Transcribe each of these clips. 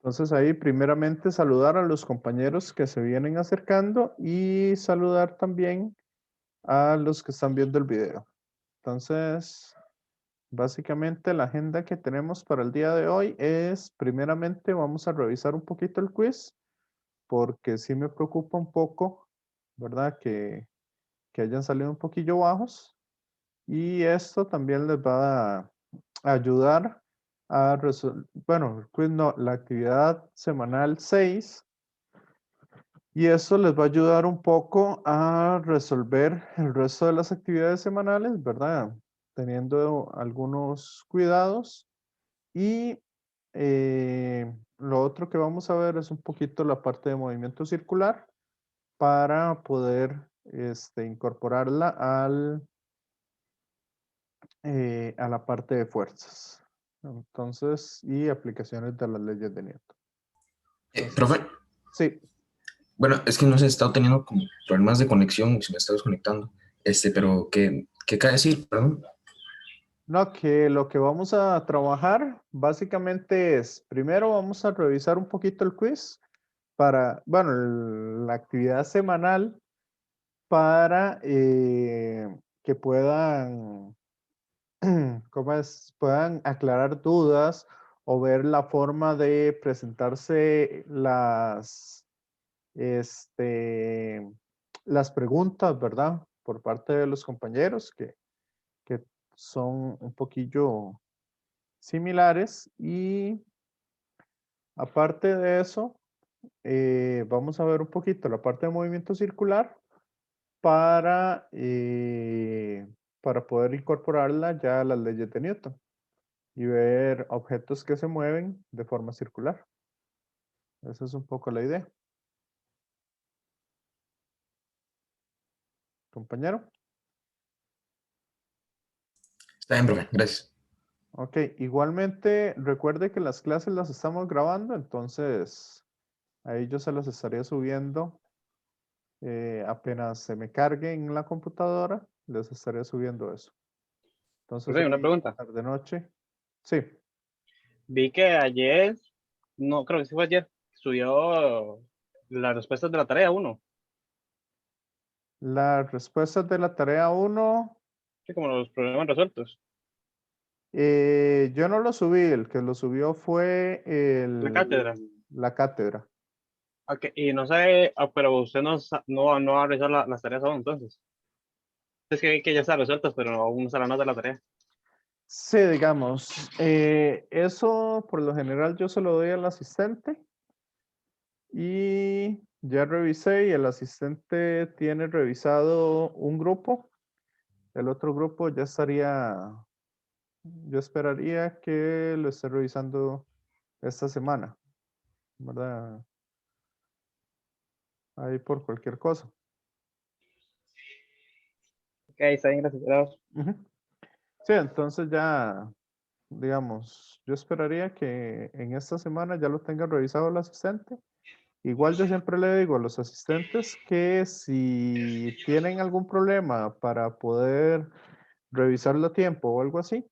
Entonces ahí primeramente saludar a los compañeros que se vienen acercando y saludar también a los que están viendo el video. Entonces, básicamente la agenda que tenemos para el día de hoy es, primeramente vamos a revisar un poquito el quiz, porque sí me preocupa un poco, ¿verdad? Que hayan salido un poquillo bajos. Y esto también les va a ayudar a resolver, bueno, el quiz no, la actividad semanal 6. Y eso les va a ayudar un poco a resolver el resto de las actividades semanales, ¿verdad? Teniendo algunos cuidados. Y lo otro que vamos a ver es un poquito la parte de movimiento circular para poder incorporarla a la parte de fuerzas. Entonces, y aplicaciones de las leyes de Newton. Entonces, Profe, sí. bueno, es que no sé, he estado teniendo como problemas de conexión, se me está desconectando. Pero ¿qué acaba de decir? Perdón. No, que lo que vamos a trabajar básicamente es, primero vamos a revisar un poquito el quiz para, bueno, la actividad semanal para que puedan, ¿cómo es? Puedan aclarar dudas o ver la forma de presentarse este, las preguntas, ¿verdad? Por parte de los compañeros que son un poquillo similares. Y aparte de eso, vamos a ver un poquito la parte de movimiento circular para, para poder incorporarla ya a las leyes de Newton y ver objetos que se mueven de forma circular. Esa es un poco la idea. Compañero. Está bien, profe, gracias. Ok, igualmente recuerde que las clases las estamos grabando, entonces ahí yo se las estaría subiendo apenas se me cargue en la computadora, les estaré subiendo eso. Entonces Profe, una hoy, pregunta. tarde noche. Sí, Vi que ayer, no creo que sí fue ayer, subió las respuestas de la tarea uno. las respuestas de la tarea 1, Sí, como los problemas resueltos. yo no lo subí, el que lo subió fue La cátedra. la cátedra. Ok, y no sé, pero usted no va a revisar las tareas aún, entonces. Es que ya están resueltas, pero aún no se la nota de la tarea. Sí, digamos, eso por lo general yo se lo doy al asistente y ya revisé y el asistente tiene revisado un grupo, el otro grupo ya estaría, yo esperaría que lo esté revisando esta semana, ¿verdad? Ahí por cualquier cosa. Ok, está bien, gracias. Ujú. Sí, entonces ya, digamos, yo esperaría que en esta semana ya lo tenga revisado el asistente. Igual yo siempre le digo a los asistentes que si tienen algún problema para poder revisarlo a tiempo o algo así,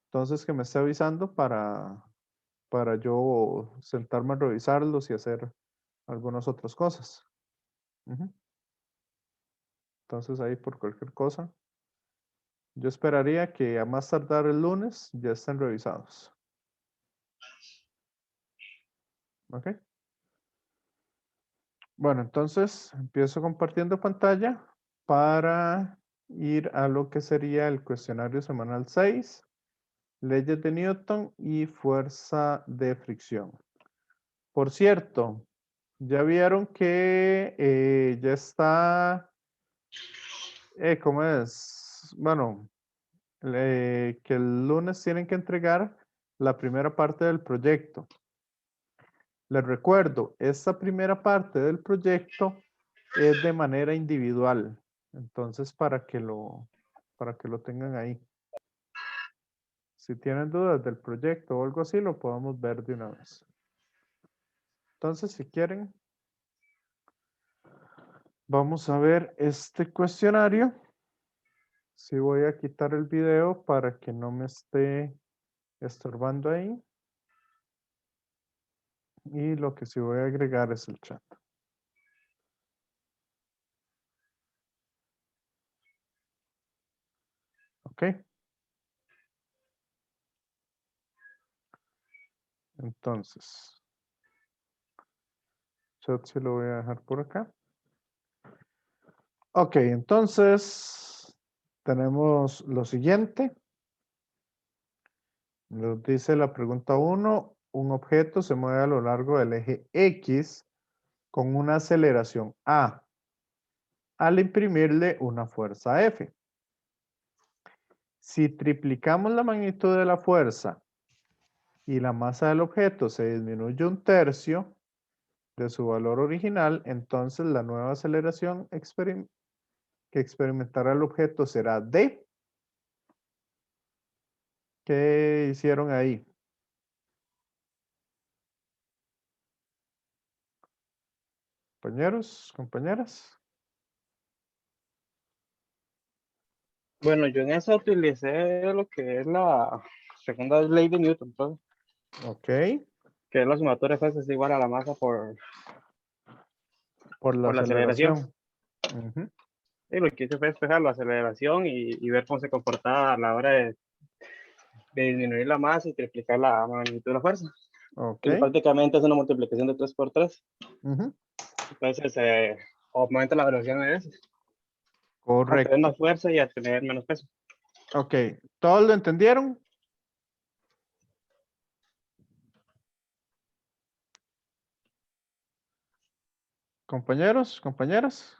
entonces que me esté avisando para yo sentarme a revisarlos y hacer algunas otras cosas. Ujú. Entonces ahí por cualquier cosa, yo esperaría que a más tardar el lunes ya estén revisados. ¿Ok? Bueno, entonces empiezo compartiendo pantalla para ir a lo que sería el cuestionario semanal 6, leyes de Newton y fuerza de fricción. Por cierto, ya vieron que ya está, ¿cómo es? Bueno, que el lunes tienen que entregar la primera parte del proyecto. Les recuerdo, esta primera parte del proyecto es de manera individual. Entonces, para que lo tengan ahí. Si tienen dudas del proyecto o algo así, lo podemos ver de una vez. Entonces, si quieren, vamos a ver este cuestionario. Sí, voy a quitar el video para que no me esté estorbando ahí. Y lo que sí voy a agregar es el chat. Ok. Entonces, chat sí lo voy a dejar por acá. Ok, entonces tenemos lo siguiente. Nos dice la pregunta 1, un objeto se mueve a lo largo del eje X con una aceleración A al imprimirle una fuerza F. Si triplicamos la magnitud de la fuerza y la masa del objeto se disminuye 1/3 de su valor original, entonces la nueva aceleración que experimentará el objeto será D. ¿Qué hicieron ahí? Compañeros, compañeras. Bueno, yo en eso utilicé lo que es la segunda ley de Newton, pues, Ok. que es la sumatoria de fuerzas es igual a la masa Por la por la aceleración. aceleración. Ujú. Y lo que hice fue despejar la aceleración y ver cómo se comportaba a la hora de disminuir la masa y triplicar la magnitud de la fuerza. Ok. Y prácticamente es una multiplicación de 3 por 3. Ujú. Entonces aumenta la velocidad de veces. A tener Correcto. más fuerza y a tener menos peso. Ok. ¿Todos lo entendieron? Compañeros, compañeras.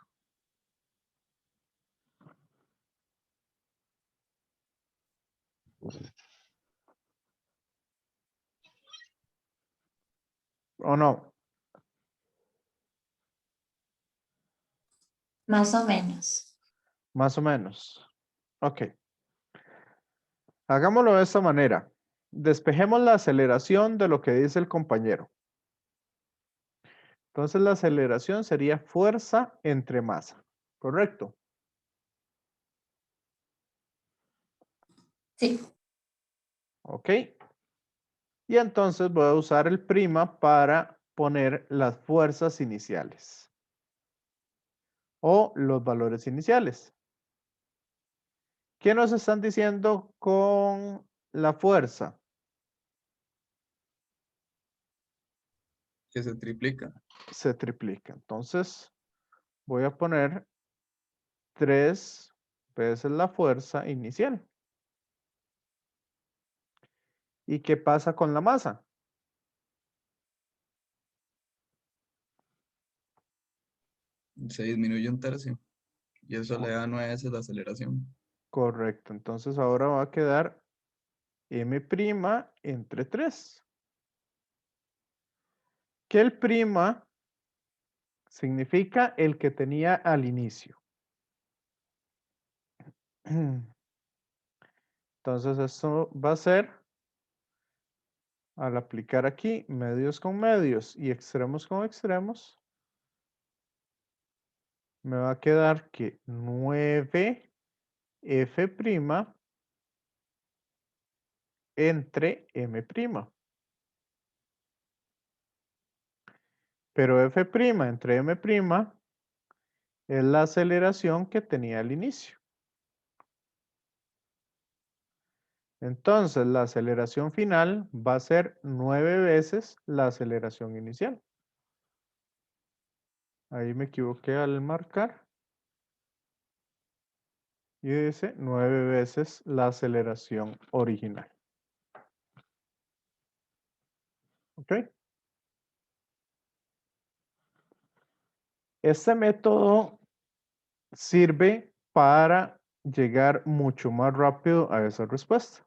¿O no? Más o menos. Más o menos. Ok. Hagámoslo de esta manera. Despejemos la aceleración de lo que dice el compañero. Entonces la aceleración sería fuerza entre masa. ¿Correcto? Sí. Ok. Y entonces voy a usar el prima para poner las fuerzas iniciales. O los valores iniciales. ¿Qué nos están diciendo con la fuerza? Que se triplica. Se triplica. Entonces, voy a poner 3 veces la fuerza inicial. ¿Y qué pasa con la masa? Se disminuye 1/3. Y eso le da 9 veces la aceleración. Correcto. Entonces, ahora va a quedar m' entre 3. Que el prima significa el que tenía al inicio. Entonces, esto va a ser, al aplicar aquí medios con medios y extremos con extremos, me va a quedar que 9F' entre M'. Pero F' entre M' es la aceleración que tenía al inicio. Entonces, la aceleración final va a ser 9 veces la aceleración inicial. Ahí me equivoqué al marcar. Y dice 9 veces la aceleración original. ¿Ok? Este método sirve para llegar mucho más rápido a esa respuesta.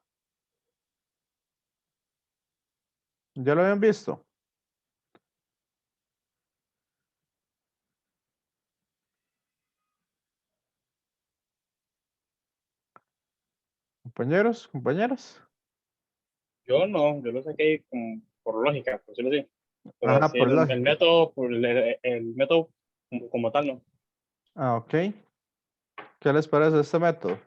¿Ya lo habían visto? Compañeros, compañeras. Yo no, yo lo saqué como por lógica, por decirlo así. Pero Ajá, así por el lógica. método, el método como tal, no. Ah, ok. ¿Qué les parece este método?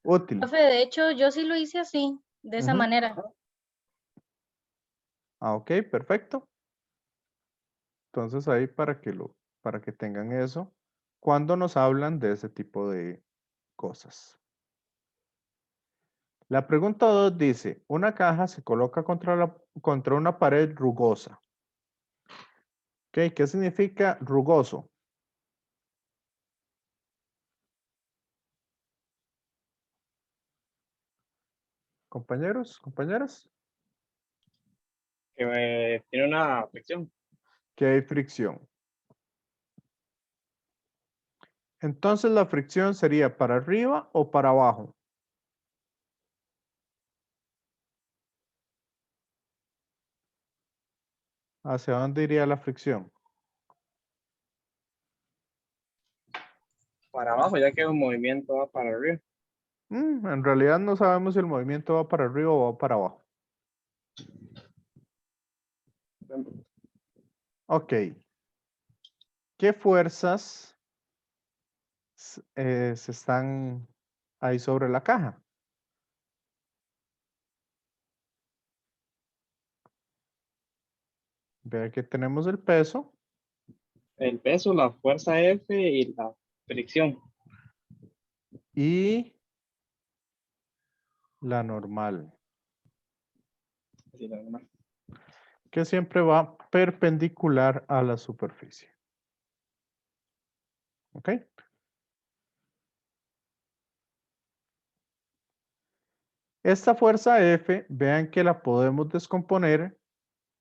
Útil. Profe, de hecho, yo sí lo hice así, de esa Ujú. manera. Ah, ok, perfecto. Entonces ahí para que tengan eso cuando nos hablan de ese tipo de cosas. La pregunta 2 dice, una caja se coloca contra una pared rugosa. ¿Ok? ¿Qué significa rugoso? Compañeros, compañeras, Que tiene una fricción. que hay fricción. Entonces la fricción sería para arriba o para abajo. ¿Hacia dónde iría la fricción? Para abajo, ya que el movimiento va para arriba. En realidad no sabemos si el movimiento va para arriba o va para abajo. Ok. ¿Qué fuerzas se están ahí sobre la caja? Vea que tenemos el peso El peso, la fuerza F y la fricción. y la normal, Así, la normal. que siempre va perpendicular a la superficie. ¿Ok? Esta fuerza F, vean que la podemos descomponer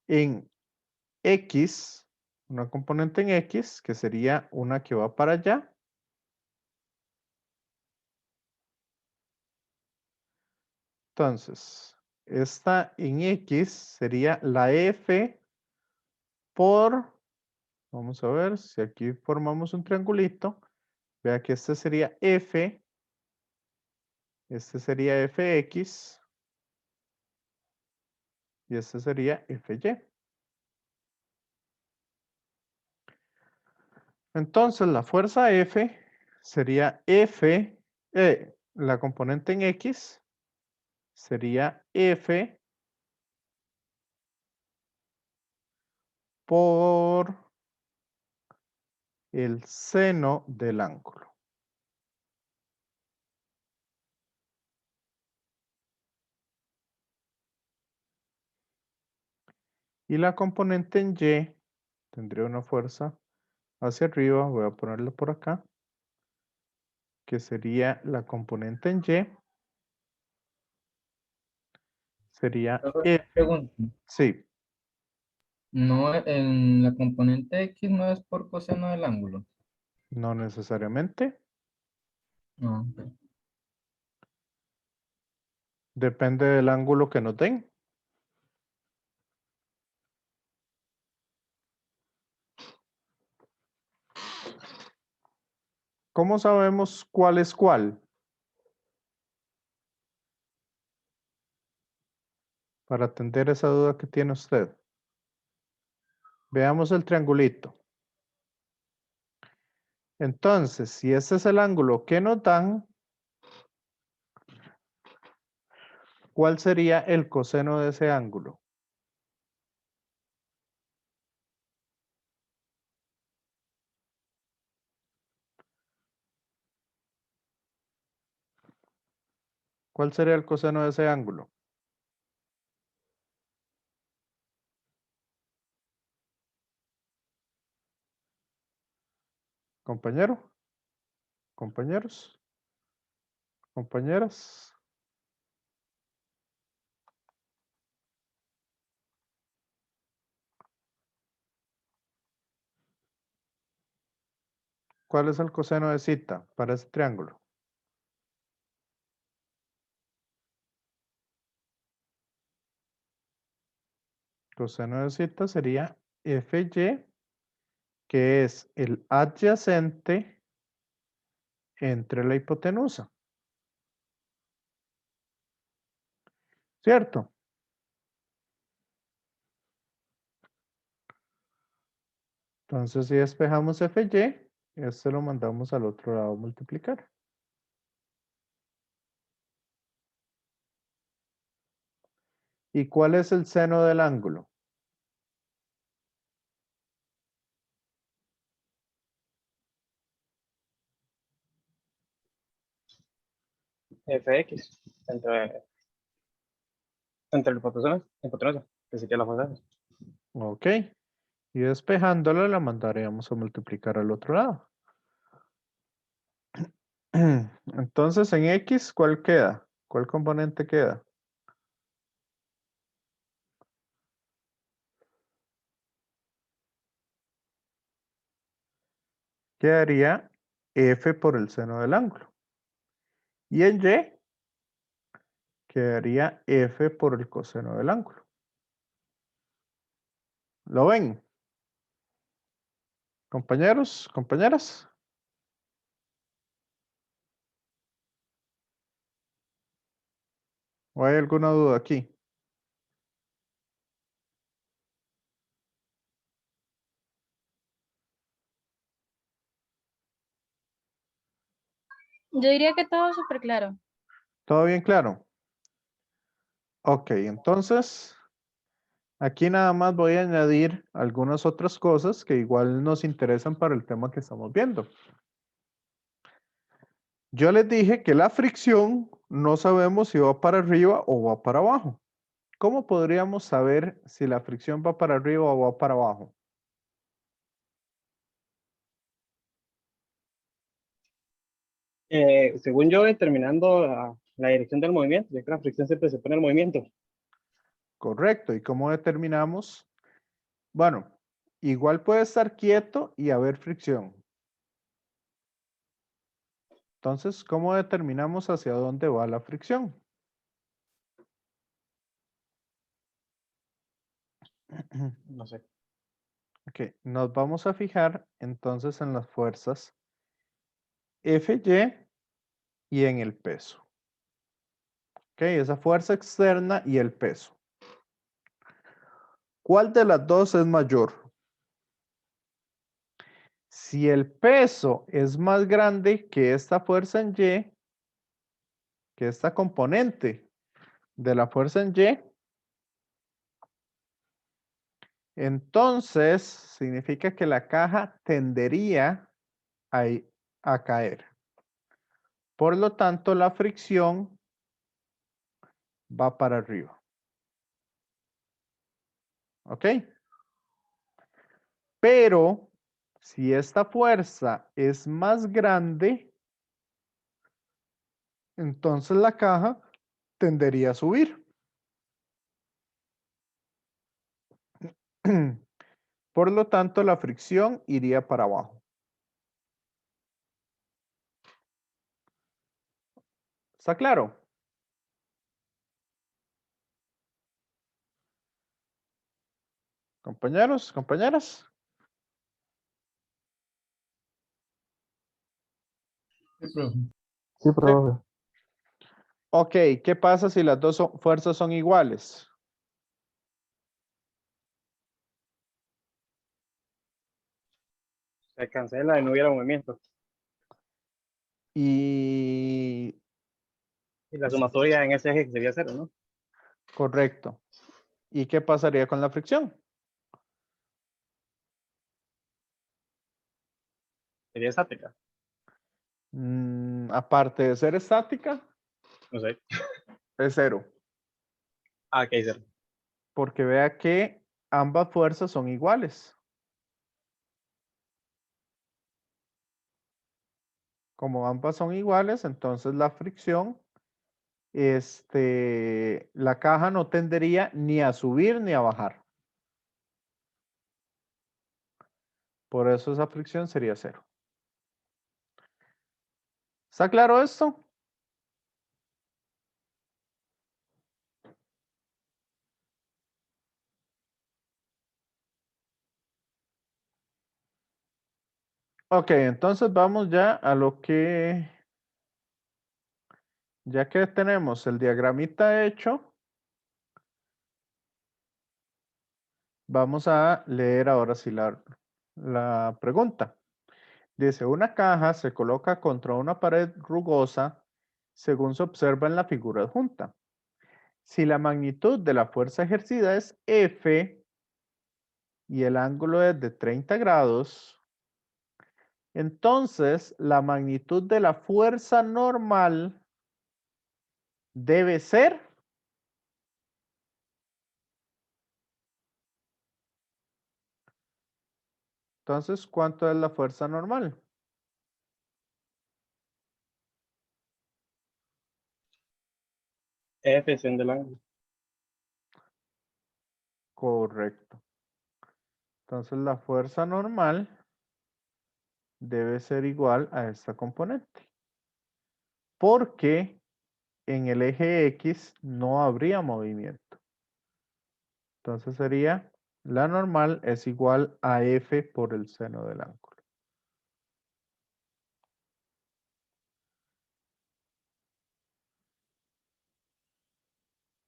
en X, una componente en X, que sería una que va para allá. Entonces, esta en X sería la F por, vamos a ver si aquí formamos un triangulito. Vea que este sería F, este sería Fx y este sería Fy. Entonces, la fuerza F sería F, la componente en X sería F por el seno del ángulo. Y la componente en Y tendría una fuerza hacia arriba, voy a ponerlo por acá, que sería la componente en Y, sería F. Pregunta, Sí, no, en la componente X no es por coseno del ángulo. no necesariamente, No, ok. depende del ángulo que nos den. ¿Cómo sabemos cuál es cuál? Para atender esa duda que tiene usted. Veamos el triangulito. Entonces, si ese es el ángulo que nos dan, ¿cuál sería el coseno de ese ángulo? ¿Cuál sería el coseno de ese ángulo? Compañero, compañeros, compañeras. ¿Cuál es el coseno de cita para ese triángulo? Coseno de cita sería Fy, que es el adyacente entre la hipotenusa. ¿Cierto? Entonces, si despejamos Fy, este lo mandamos al otro lado a multiplicar. ¿Y cuál es el seno del ángulo? Fx entre el hipotenusa, que sería la fuerza F. Ok. Y despejándola la mandaríamos a multiplicar al otro lado. Entonces en X, ¿cuál queda? ¿Cuál componente queda? Quedaría F por el seno del ángulo. Y en Y quedaría F por el coseno del ángulo. ¿Lo ven? Compañeros, compañeras. ¿O hay alguna duda aquí? Yo diría que todo súper claro. ¿Todo bien claro? Ok, entonces aquí nada más voy a añadir algunas otras cosas que igual nos interesan para el tema que estamos viendo. Yo les dije que la fricción no sabemos si va para arriba o va para abajo. ¿Cómo podríamos saber si la fricción va para arriba o va para abajo? Según yo, determinando la dirección del movimiento, ya que la fricción siempre se pone el movimiento. Correcto. ¿Y cómo determinamos? Bueno, igual puede estar quieto y haber fricción. Entonces, ¿cómo determinamos hacia dónde va la fricción? No sé. Ok, nos vamos a fijar entonces en las fuerzas Fy y en el peso. Ok, esa fuerza externa y el peso. ¿Cuál de las dos es mayor? Si el peso es más grande que esta fuerza en Y, que esta componente de la fuerza en Y, entonces significa que la caja tendería a caer. Por lo tanto, la fricción va para arriba. ¿Ok? Pero si esta fuerza es más grande, entonces la caja tendería a subir. Por lo tanto, la fricción iría para abajo. ¿Está claro? Compañeros, compañeras. Sí, profe. Sí, profe. Ok, ¿qué pasa si las dos fuerzas son iguales? Se cancela y no hubiera movimiento. Y Y la sumatoria en ese eje sería cero, ¿no? correcto. ¿Y qué pasaría con la fricción? Sería estática. Aparte de ser estática, No sé. es cero. Ah, ok, cero. Porque vea que ambas fuerzas son iguales. Como ambas son iguales, entonces la fricción, la caja no tendería ni a subir ni a bajar. Por eso esa fricción sería cero. ¿Está claro esto? Ok, entonces vamos ya a lo que, ya que tenemos el diagramita hecho, vamos a leer ahora sí la pregunta. Dice, una caja se coloca contra una pared rugosa según se observa en la figura adjunta. Si la magnitud de la fuerza ejercida es F y el ángulo es de 30 grados, entonces la magnitud de la fuerza normal debe ser entonces, ¿cuánto es la fuerza normal? F sección del ángulo. Correcto. Entonces, la fuerza normal debe ser igual a esta componente. Porque en el eje X no habría movimiento. Entonces sería, la normal es igual a F por el seno del ángulo.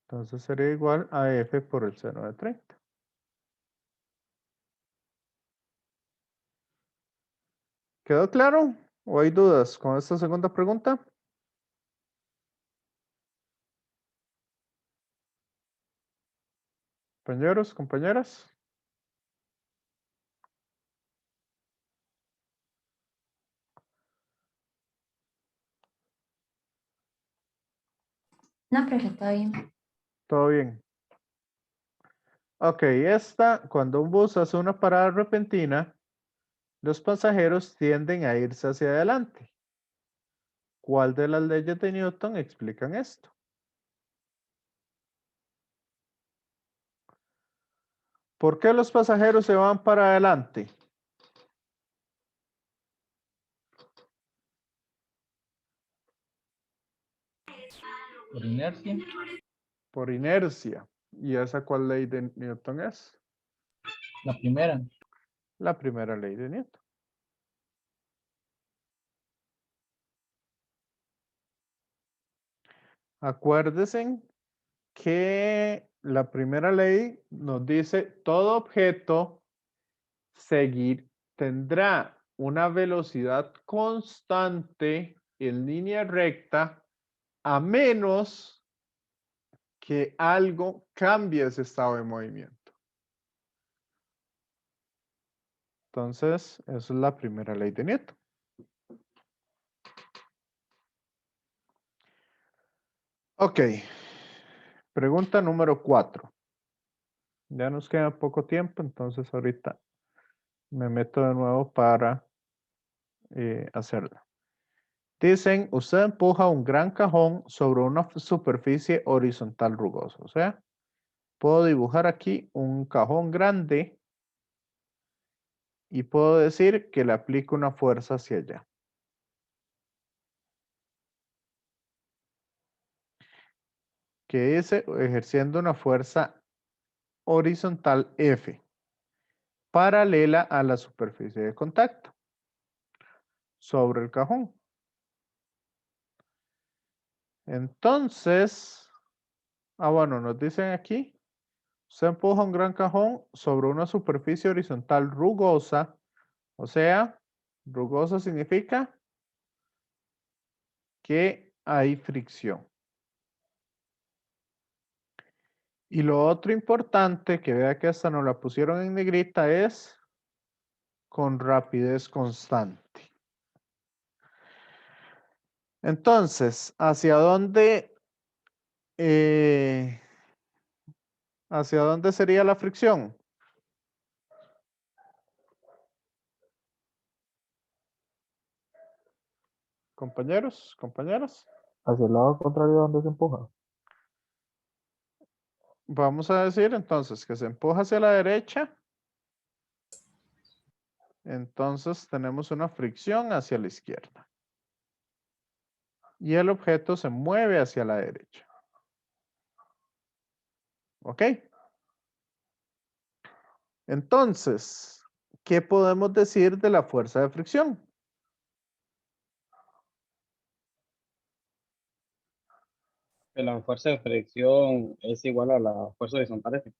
Entonces sería igual a F por el seno de 30. ¿Quedó claro? ¿O hay dudas con esta segunda pregunta? Compañeros, compañeras. No, profe, todo bien. Todo bien. Ok, cuando un bus hace una parada repentina, los pasajeros tienden a irse hacia adelante. ¿Cuál de las leyes de Newton explican esto? ¿Por qué los pasajeros se van para adelante? Por inercia. Por inercia. ¿Y esa cuál ley de Newton es? La primera. La primera ley de Newton. Acuérdense que la primera ley nos dice todo objeto tendrá una velocidad constante en línea recta a menos que algo cambie ese estado de movimiento. Entonces, esa es la primera ley de Newton. Ok. Pregunta número 4. Ya nos queda poco tiempo, entonces ahorita me meto de nuevo para hacerla. Dicen, usted empuja un gran cajón sobre una superficie horizontal rugosa. O sea, puedo dibujar aquí un cajón grande y puedo decir que le aplico una fuerza hacia allá. Que dice, ejerciendo una fuerza horizontal F, paralela a la superficie de contacto, sobre el cajón. Entonces, bueno, nos dicen aquí, se empuja un gran cajón sobre una superficie horizontal rugosa, o sea, rugosa significa que hay fricción. Y lo otro importante, que vea que hasta nos la pusieron en negrita, es con rapidez constante. Entonces, ¿hacia dónde sería la fricción? Compañeros, compañeras. Hacia el lado contrario donde se empuja. Vamos a decir entonces que se empuja hacia la derecha. Entonces tenemos una fricción hacia la izquierda. Y el objeto se mueve hacia la derecha. ¿Ok? Entonces, ¿qué podemos decir de la fuerza de fricción? Que la fuerza de fricción es igual a la fuerza horizontal F.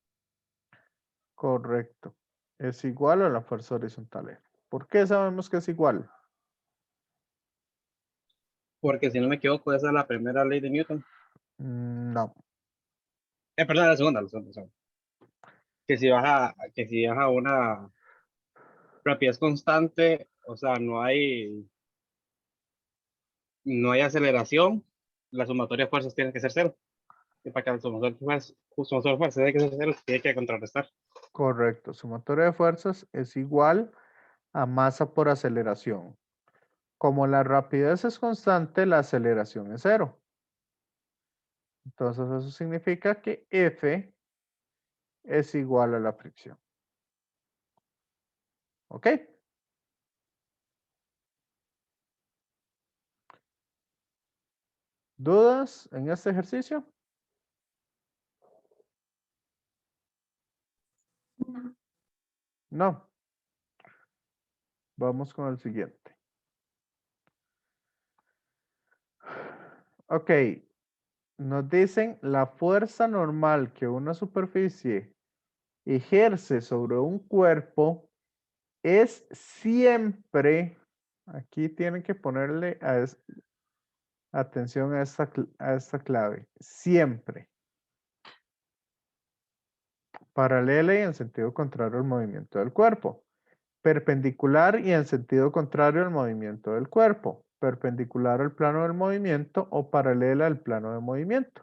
Correcto. Es igual a la fuerza horizontal F. ¿Por qué sabemos que es igual? Porque si no me equivoco, esa es la primera ley de Newton. No. Perdón, la segunda, la segunda, la segunda. Que si baja una rapidez constante, o sea, no hay aceleración, la sumatoria de fuerzas tiene que ser cero. Y para que el sumatorio de fuerzas tiene que ser cero, tiene que contrarrestar. Correcto. Sumatoria de fuerzas es igual a masa por aceleración. Como la rapidez es constante, la aceleración es cero. Entonces eso significa que F es igual a la fricción. ¿Ok? ¿Dudas en este ejercicio? No. Vamos con el siguiente. Ok. Nos dicen la fuerza normal que una superficie ejerce sobre un cuerpo es siempre, aquí tienen que ponerle atención a esta clave, siempre paralela y en sentido contrario al movimiento del cuerpo, perpendicular y en sentido contrario al movimiento del cuerpo, perpendicular al plano del movimiento o paralela al plano de movimiento.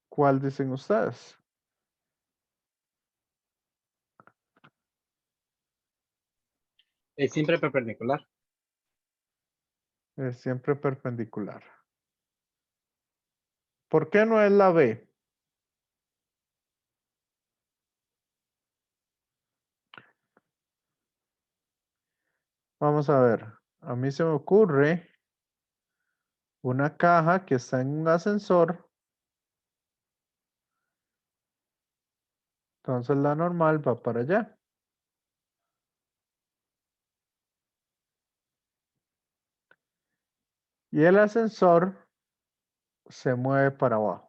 ¿Cuál dicen ustedes? Es siempre perpendicular. Es siempre perpendicular. ¿Por qué no es la B? Vamos a ver. A mí se me ocurre una caja que está en un ascensor. Entonces la normal va para allá. Y el ascensor se mueve para abajo.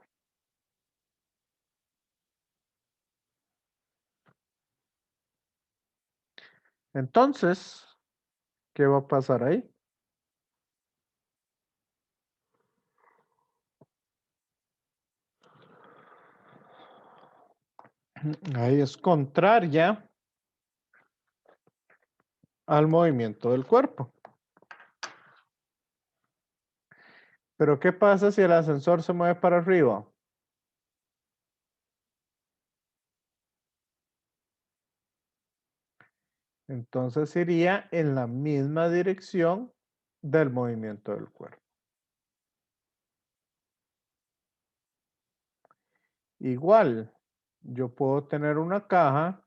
Entonces, ¿qué va a pasar ahí? Ahí es contraria al movimiento del cuerpo. Pero ¿qué pasa si el ascensor se mueve para arriba? Entonces iría en la misma dirección del movimiento del cuerpo. Igual, yo puedo tener una caja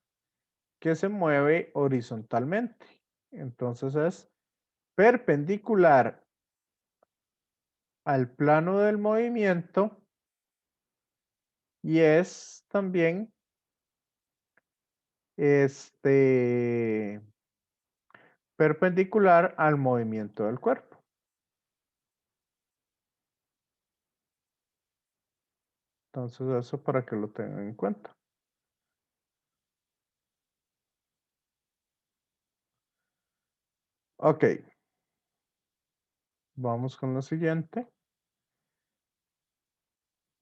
que se mueve horizontalmente. Entonces es perpendicular al plano del movimiento y es también perpendicular al movimiento del cuerpo. Entonces eso para que lo tengan en cuenta. Ok. Vamos con lo siguiente.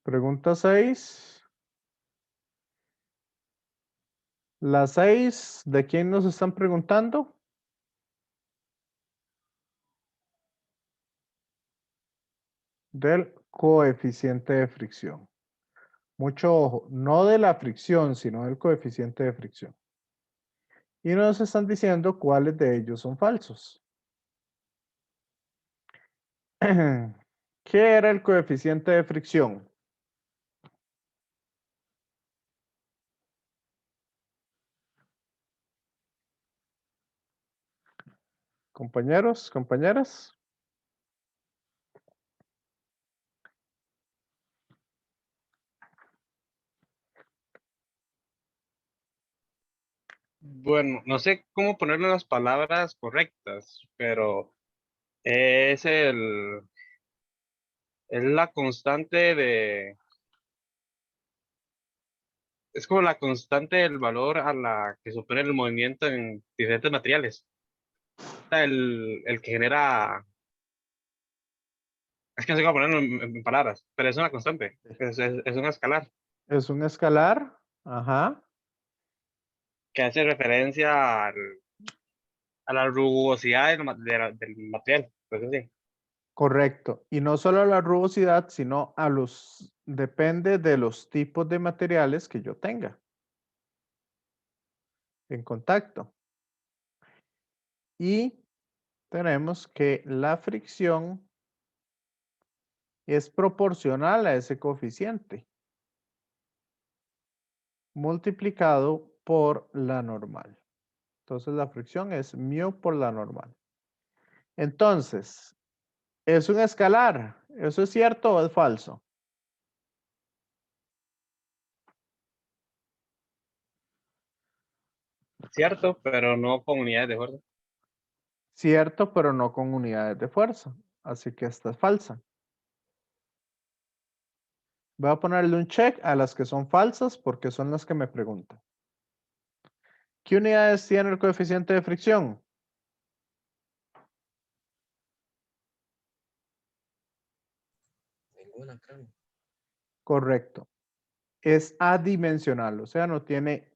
Pregunta 6. La 6, ¿de quién nos están preguntando? Del coeficiente de fricción. Mucho ojo, no de la fricción, sino del coeficiente de fricción. Y nos están diciendo cuáles de ellos son falsos. ¿Qué era el coeficiente de fricción? Compañeros, compañeras. Bueno, no sé cómo ponerle las palabras correctas, pero es es la constante es como la constante del valor a la que supone el movimiento en diferentes materiales. O sea, el que genera, es que no sé cómo ponerlo en palabras, pero es una constante, es un escalar. Es un escalar. Ajá. que hace referencia a la rugosidad del material. Pues sí. Correcto. Y no solo a la rugosidad, sino depende de los tipos de materiales que yo tenga en contacto. Y tenemos que la fricción es proporcional a ese coeficiente multiplicado por la normal. Entonces la fricción es mu por la normal. Entonces, ¿es un escalar? ¿Eso es cierto o es falso? Cierto, pero no con unidades de fuerza. Cierto, pero no con unidades de fuerza. Así que esta es falsa. Voy a ponerle un check a las que son falsas porque son las que me preguntan. ¿Qué unidades tiene el coeficiente de fricción? Ninguna, creo. Correcto. Es adimensional, o sea, no tiene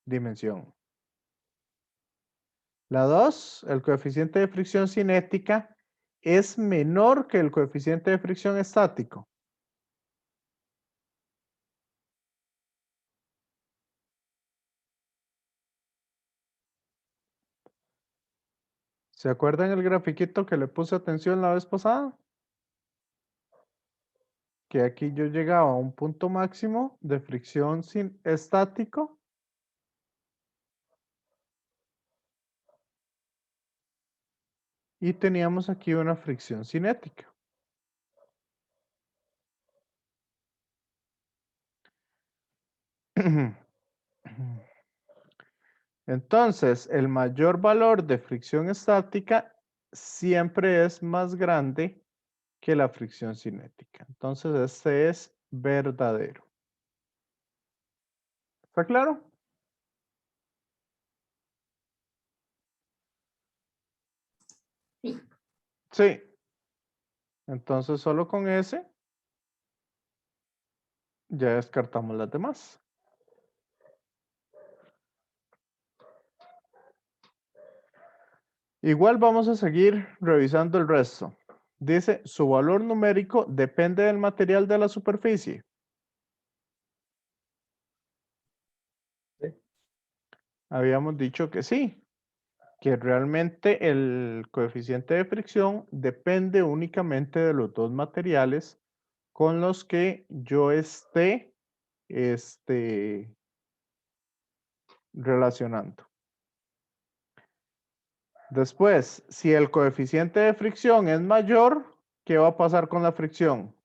dimensión. La 2, el coeficiente de fricción cinética es menor que el coeficiente de fricción estático. ¿Se acuerdan el grafiquito que le puse atención la vez pasada? Que aquí yo llegaba a un punto máximo de fricción estático. Y teníamos aquí una fricción cinética. Entonces, el mayor valor de fricción estática siempre es más grande que la fricción cinética. Entonces, este es verdadero. ¿Está claro? Sí. Sí. Entonces, solo con ese ya descartamos las demás. Igual vamos a seguir revisando el resto. Dice, su valor numérico depende del material de la superficie. Sí. Habíamos dicho que sí, que realmente el coeficiente de fricción depende únicamente de los dos materiales con los que yo esté relacionando. Después, si el coeficiente de fricción es mayor, ¿qué va a pasar con la fricción?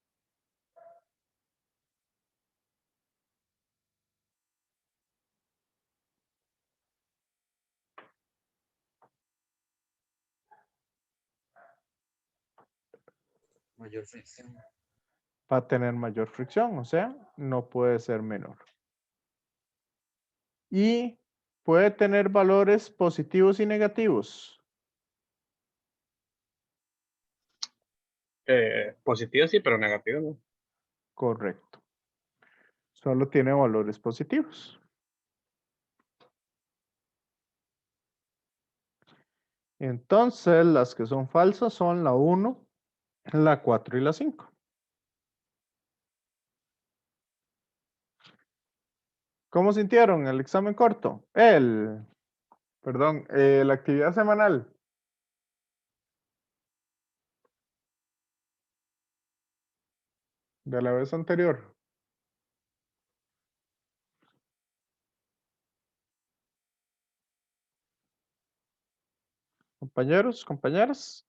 Mayor fricción. Va a tener mayor fricción, o sea, no puede ser menor. Y puede tener valores positivos y negativos. Positivo sí, pero negativo no. Correcto. Solo tiene valores positivos. Entonces, las que son falsas son la 1, la 4 y la 5. ¿Cómo sintieron el examen corto? La actividad semanal. De la vez anterior. Compañeros, compañeras.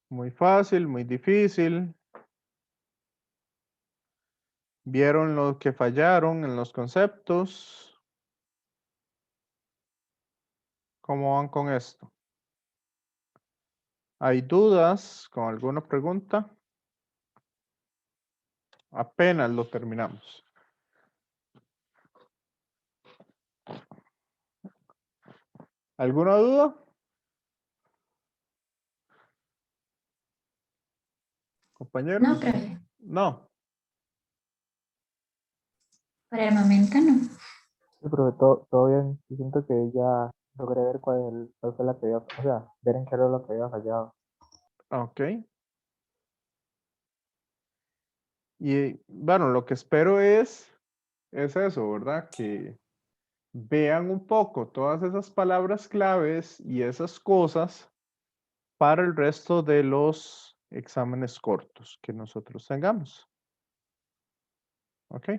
Muy fácil, muy difícil. ¿Vieron lo que fallaron en los conceptos? ¿Cómo van con esto? ¿Hay dudas con alguna pregunta? Apenas lo terminamos. ¿Alguna duda? Compañeros. No, profe, No. por el momento no. Sí, pero todo bien. Yo siento que ya logré ver cuál fue la que había, o sea, ver en qué era lo que había fallado. Ok. Y bueno, lo que espero es eso, ¿verdad? Que vean un poco todas esas palabras claves y esas cosas para el resto de los exámenes cortos que nosotros tengamos. ¿Ok?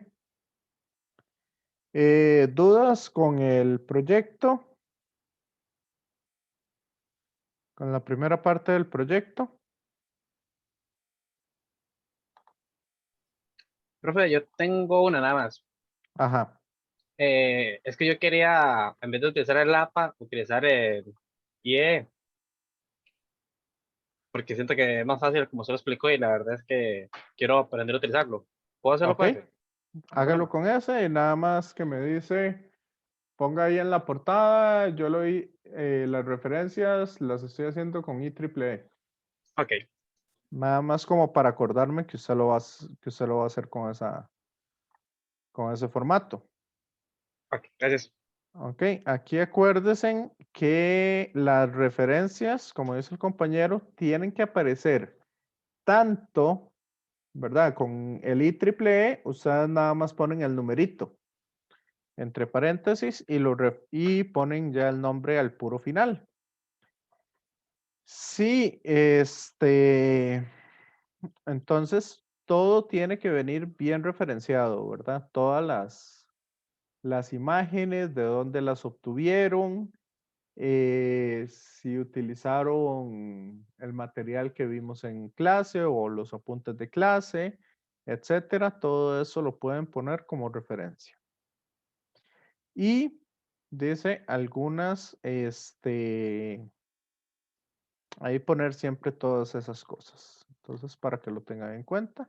¿Dudas con el proyecto? ¿Con la primera parte del proyecto? Profe, yo tengo una nada más. Ajá. Es que yo quería, en vez de utilizar el APA, utilizar el IE, porque siento que es más fácil como se lo explico y la verdad es que quiero aprender a utilizarlo. ¿Puedo hacerlo Ok. con ese? No hay Hágalo problema. con ese y nada más que me dice, ponga ahí en la portada, yo las referencias las estoy haciendo con IEEE. Ok, Nada más como para acordarme que usted que usted lo va a hacer con ese formato. ok, gracias. Ok, aquí acuérdense que las referencias, como dice el compañero, tienen que aparecer tanto, ¿verdad? Con el IEEE, ustedes nada más ponen el numerito entre paréntesis y ponen ya el nombre al puro final. Sí, entonces todo tiene que venir bien referenciado, ¿verdad? Todas las imágenes, de dónde las obtuvieron, si utilizaron el material que vimos en clase o los apuntes de clase, etcétera, todo eso lo pueden poner como referencia. Y dice algunas, ahí poner siempre todas esas cosas. Entonces, para que lo tengan en cuenta.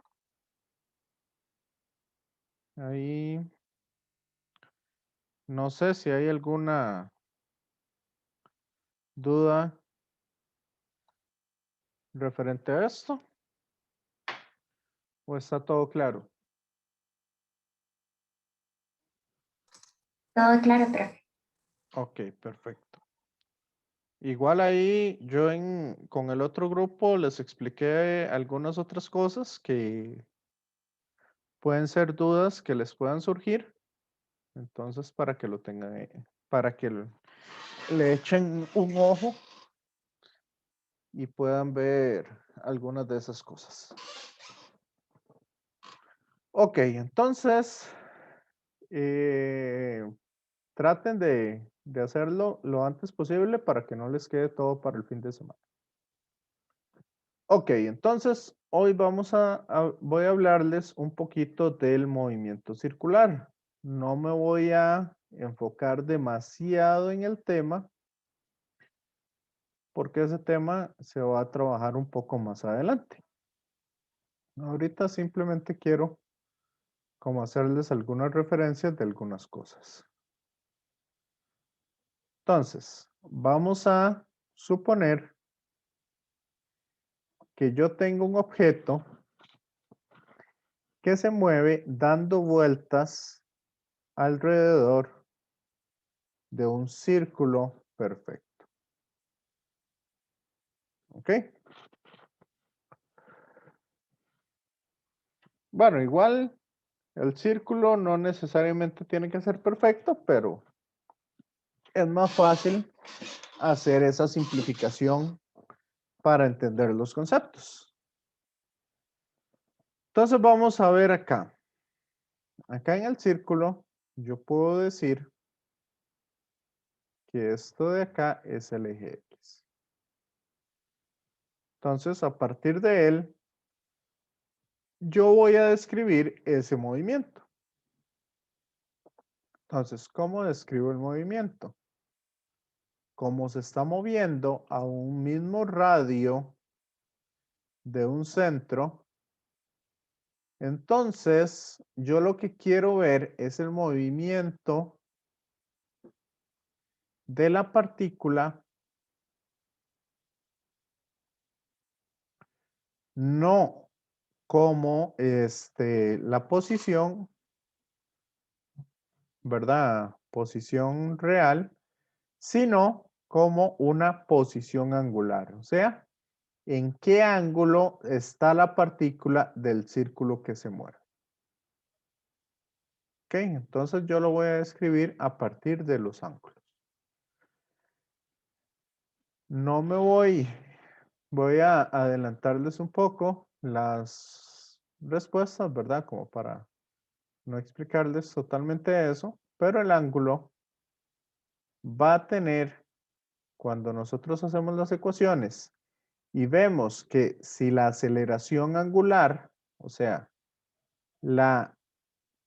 Ahí, no sé si hay alguna duda referente a esto o está todo claro. Todo claro, profe. Ok, perfecto. Igual ahí yo con el otro grupo les expliqué algunas otras cosas que pueden ser dudas que les puedan surgir. Entonces, para que lo tengan, para que le echen un ojo y puedan ver algunas de esas cosas. Ok, entonces, traten de hacerlo lo antes posible para que no les quede todo para el fin de semana. Ok, entonces hoy voy a hablarles un poquito del movimiento circular. No me voy a enfocar demasiado en el tema porque ese tema se va a trabajar un poco más adelante. Ahorita simplemente quiero como hacerles algunas referencias de algunas cosas. Entonces, vamos a suponer que yo tengo un objeto que se mueve dando vueltas alrededor de un círculo perfecto. ¿Ok? Bueno, igual el círculo no necesariamente tiene que ser perfecto, pero es más fácil hacer esa simplificación para entender los conceptos. Entonces vamos a ver acá. Acá en el círculo yo puedo decir que esto de acá es el eje X. Entonces a partir de él yo voy a describir ese movimiento. Entonces, ¿cómo describo el movimiento? Como se está moviendo a un mismo radio de un centro, entonces yo lo que quiero ver es el movimiento de la partícula no como la posición, ¿verdad? Posición real, sino como una posición angular. O sea, ¿en qué ángulo está la partícula del círculo que se mueve? Ok, entonces yo lo voy a escribir a partir de los ángulos. No me voy a adelantarles un poco las respuestas, ¿verdad? Como para no explicarles totalmente eso, pero el ángulo va a tener, cuando nosotros hacemos las ecuaciones y vemos que si la aceleración angular, o sea, la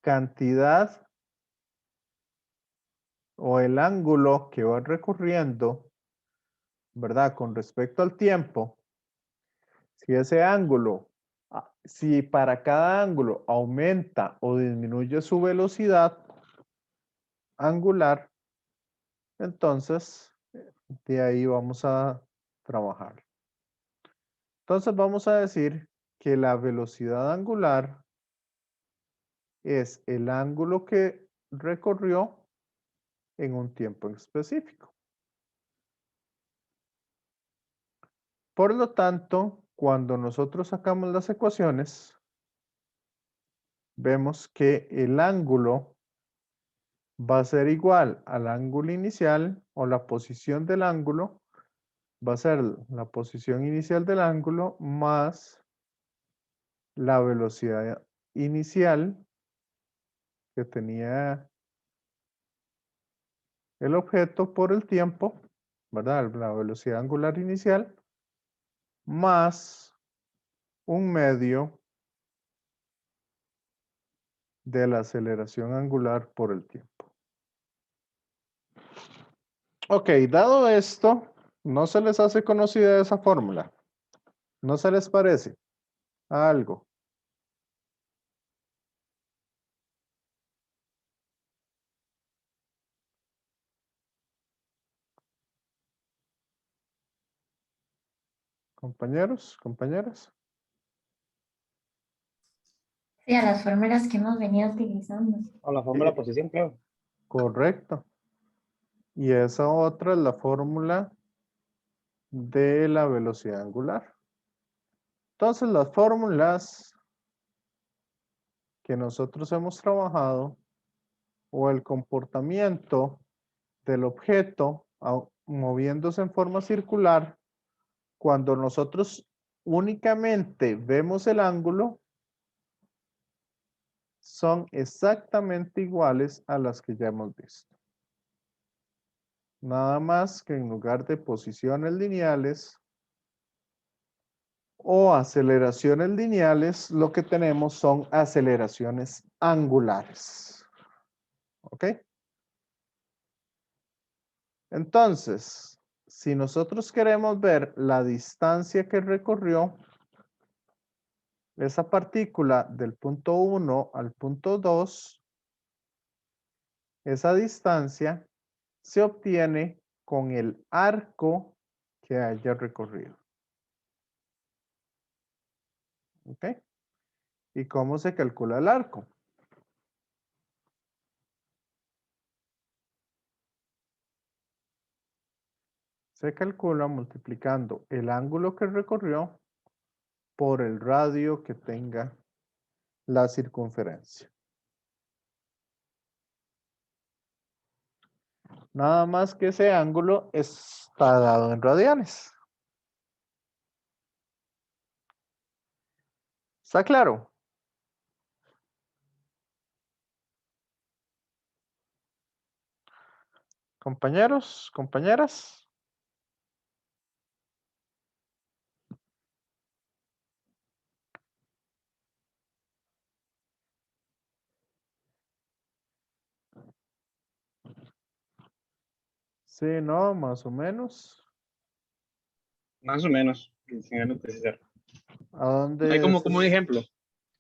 cantidad o el ángulo que va recorriendo, ¿verdad? Con respecto al tiempo, si ese ángulo, si para cada ángulo aumenta o disminuye su velocidad angular, entonces de ahí vamos a trabajar. Entonces vamos a decir que la velocidad angular es el ángulo que recorrió en un tiempo específico. Por lo tanto, cuando nosotros sacamos las ecuaciones, vemos que el ángulo va a ser igual al ángulo inicial, o la posición del ángulo va a ser la posición inicial del ángulo más la velocidad inicial que tenía el objeto por el tiempo, ¿verdad? La velocidad angular inicial más un medio de la aceleración angular por el tiempo. Ok, dado esto, ¿no se les hace conocida esa fórmula? ¿No se les parece a algo? Compañeros, compañeras. Sí, a las fórmulas que hemos venido utilizando. O la fórmula de posición, creo. Correcto. Y esa otra es la fórmula de la velocidad angular. Entonces, las fórmulas que nosotros hemos trabajado o el comportamiento del objeto moviéndose en forma circular, cuando nosotros únicamente vemos el ángulo, son exactamente iguales a las que ya hemos visto. Nada más que en lugar de posiciones lineales o aceleraciones lineales, lo que tenemos son aceleraciones angulares. ¿Ok? Entonces, si nosotros queremos ver la distancia que recorrió esa partícula del punto 1 al punto 2, esa distancia se obtiene con el arco que haya recorrido. ¿Ok? ¿Y cómo se calcula el arco? Se calcula multiplicando el ángulo que recorrió por el radio que tenga la circunferencia. Nada más que ese ángulo está dado en radianes. ¿Está claro? Compañeros, compañeras. Sí, no, más o menos. Más o menos. Sin ganas de precisar. ¿A dónde No hay como un es? ejemplo,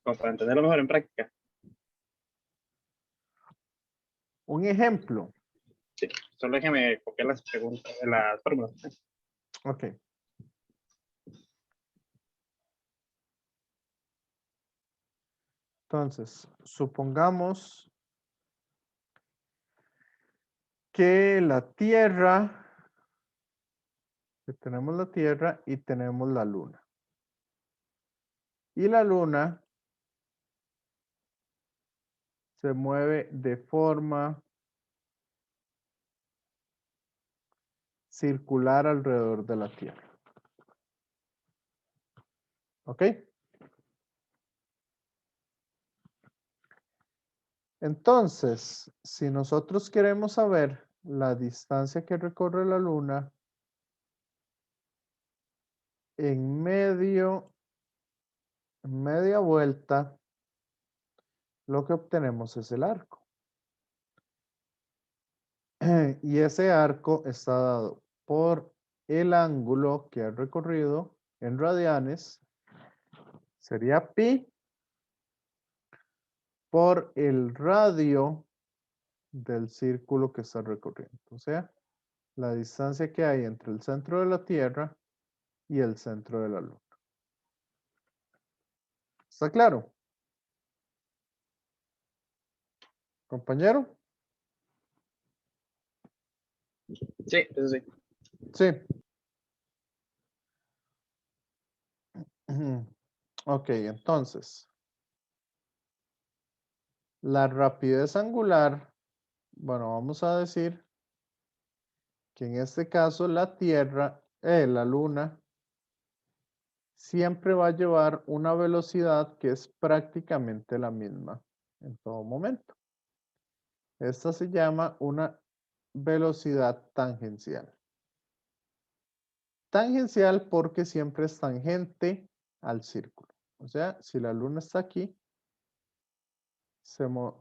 como para entenderlo mejor en práctica. Un ejemplo. Sí. Solo déjeme copiar las preguntas, las fórmulas. Ok. Entonces, supongamos que tenemos la Tierra y tenemos la Luna. Y la Luna se mueve de forma circular alrededor de la Tierra. ¿Ok? Entonces, si nosotros queremos saber la distancia que recorre la Luna en media vuelta, lo que obtenemos es el arco. Y ese arco está dado por el ángulo que ha recorrido en radianes, sería pi, por el radio del círculo que está recorriendo. O sea, la distancia que hay entre el centro de la Tierra y el centro de la Luna. ¿Está claro? ¿Compañero? Sí, eso sí. Sí. Ok, entonces, la rapidez angular, bueno, vamos a decir que en este caso la Luna, siempre va a llevar una velocidad que es prácticamente la misma en todo momento. Esta se llama una velocidad tangencial. Tangencial porque siempre es tangente al círculo. O sea, si la Luna está aquí,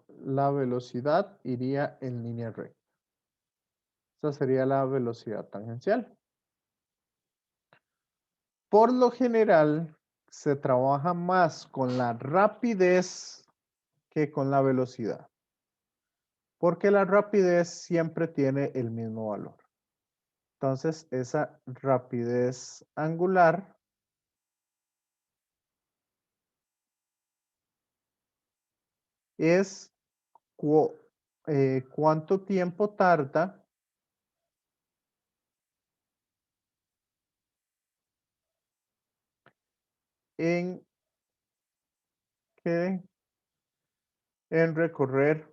la velocidad iría en línea recta. Esta sería la velocidad tangencial. Por lo general, se trabaja más con la rapidez que con la velocidad. Porque la rapidez siempre tiene el mismo valor. Entonces, esa rapidez angular es cuánto tiempo tarda en recorrer,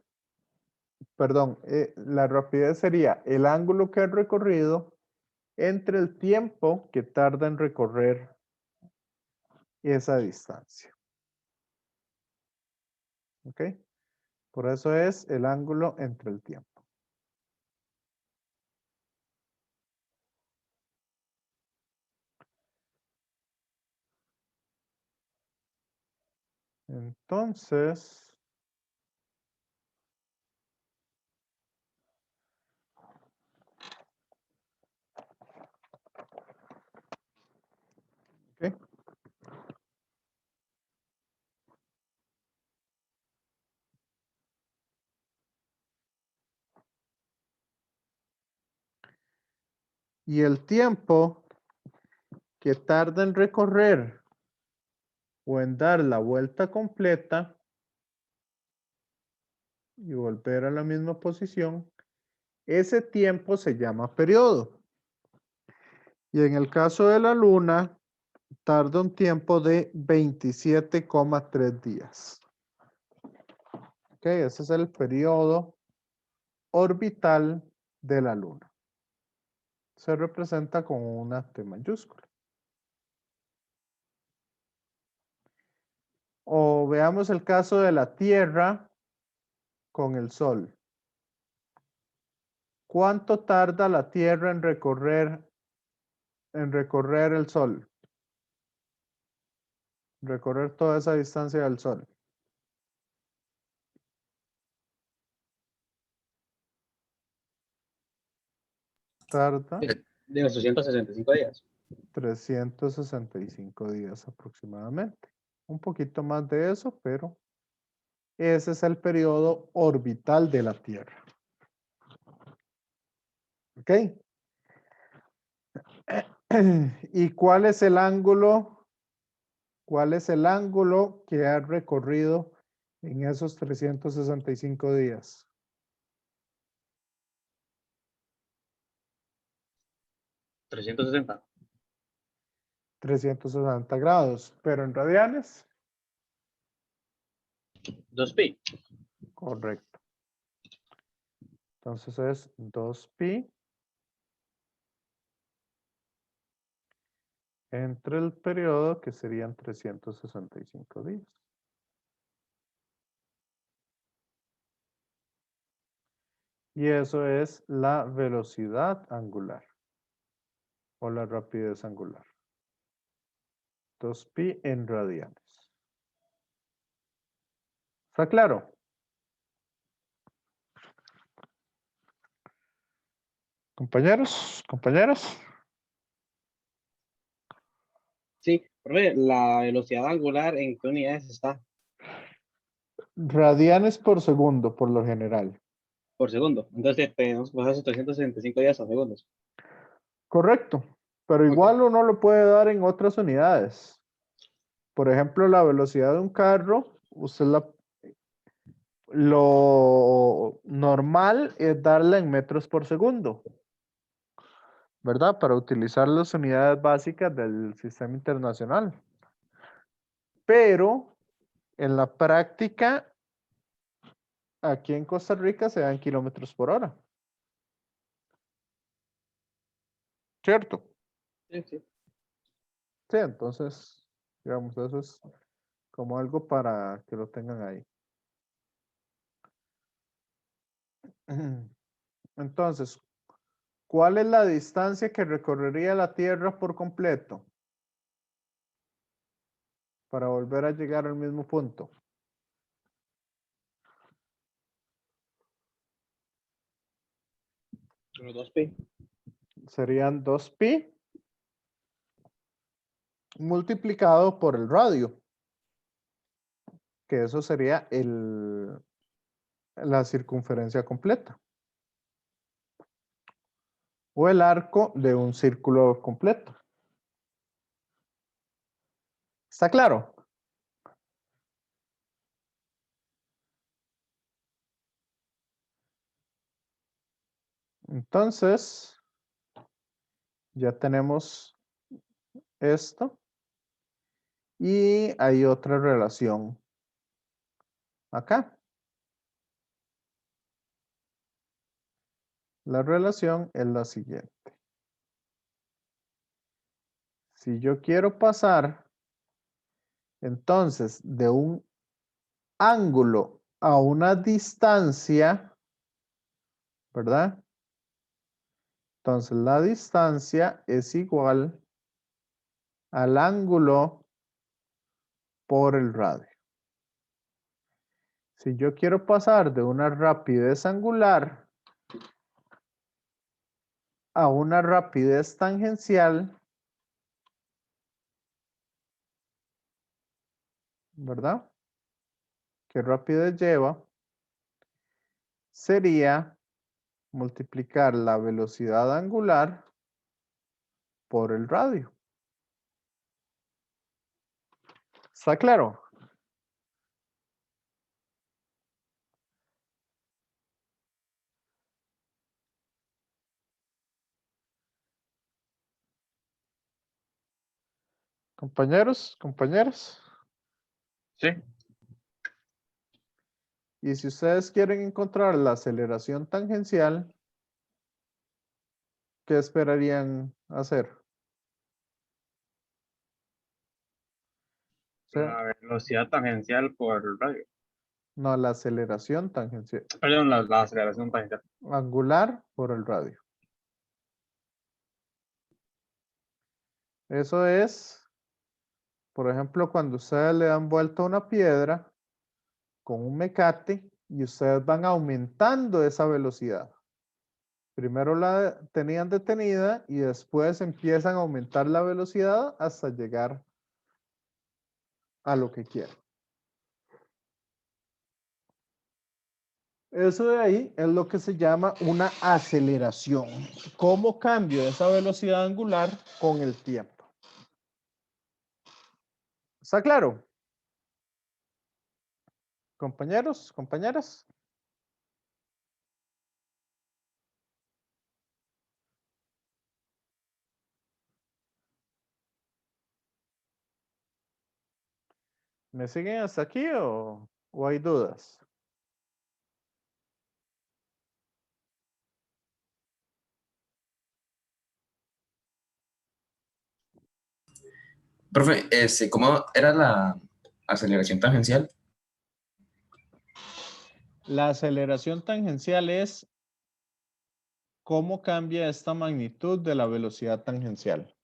perdón, la rapidez sería el ángulo que ha recorrido entre el tiempo que tarda en recorrer esa distancia. ¿Ok? Por eso es el ángulo entre el tiempo. Entonces, ¿ok? Y el tiempo que tarda en recorrer o en dar la vuelta completa y volver a la misma posición, ese tiempo se llama periodo. Y en el caso de la Luna, tarda un tiempo de 27,3 días. Ok, ese es el periodo orbital de la Luna. Se representa con una T mayúscula. O veamos el caso de la Tierra con el Sol. ¿Cuánto tarda la Tierra en recorrer el Sol? Recorrer toda esa distancia del Sol. Tarda De 865 días. 365 días aproximadamente. Un poquito más de eso, pero ese es el periodo orbital de la Tierra. ¿Ok? ¿Y cuál es el ángulo? ¿Cuál es el ángulo que ha recorrido en esos 365 días? 360. 360 grados, pero en radianes. 2pi. Correcto. Entonces es 2pi entre el periodo, que serían 365 días. Y eso es la velocidad angular o la rapidez angular. 2pi en radianes. ¿Está claro? Compañeros, compañeras. Sí, profe, la velocidad angular, ¿en qué unidades está? Radianes por segundo, por lo general. Por segundo. Entonces tenemos que pasar esos 365 días a segundos. Correcto. Pero Ok. igual uno lo puede dar en otras unidades. Por ejemplo, la velocidad de un carro, lo normal es darla en metros por segundo, ¿verdad? Para utilizar las unidades básicas del sistema internacional. Pero en la práctica, aquí en Costa Rica se dan kilómetros por hora. ¿Cierto? Sí, sí. Sí, entonces, digamos, eso es como algo para que lo tengan ahí. Entonces, ¿cuál es la distancia que recorrería la Tierra por completo para volver a llegar al mismo punto? Los 2pi. Serían 2pi multiplicado por el radio, que eso sería la circunferencia completa o el arco de un círculo completo. ¿Está claro? Entonces, ya tenemos esto y hay otra relación acá. La relación es la siguiente. Si yo quiero pasar entonces de un ángulo a una distancia, ¿verdad? Entonces la distancia es igual al ángulo por el radio. Si yo quiero pasar de una rapidez angular a una rapidez tangencial, ¿verdad? ¿Qué rapidez lleva? Sería multiplicar la velocidad angular por el radio. ¿Está claro? Compañeros, compañeras. Sí. Y si ustedes quieren encontrar la aceleración tangencial, ¿qué esperarían hacer? O sea, La velocidad tangencial por el radio. no, la aceleración tangencial. Perdón, la aceleración tangencial. Angular por el radio. Eso es, por ejemplo, cuando ustedes le dan vuelta a una piedra con un mecate y ustedes van aumentando esa velocidad. Primero la tenían detenida y después empiezan a aumentar la velocidad hasta llegar a lo que quieren. Eso de ahí es lo que se llama una aceleración. ¿Cómo cambio esa velocidad angular con el tiempo? ¿Está claro? Compañeros, compañeras. ¿Me siguen hasta aquí o hay dudas? Profe, ¿cómo era la aceleración tangencial? La aceleración tangencial es cómo cambia esta magnitud de la velocidad tangencial.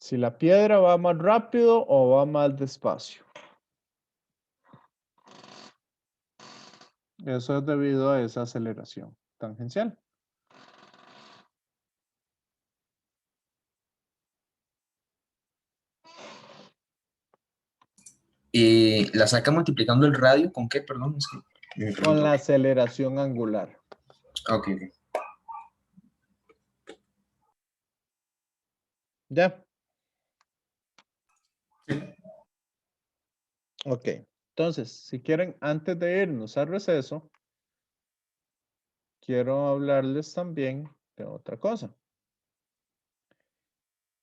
Si la piedra va más rápido o va más despacio. Eso es debido a esa aceleración tangencial. Y la saca multiplicando el radio, ¿con qué? Perdón, es que me Con pregunto. la aceleración angular. Ah, ok, ok. ¿Ya? Ok. Entonces, si quieren, antes de irnos al receso, quiero hablarles también de otra cosa.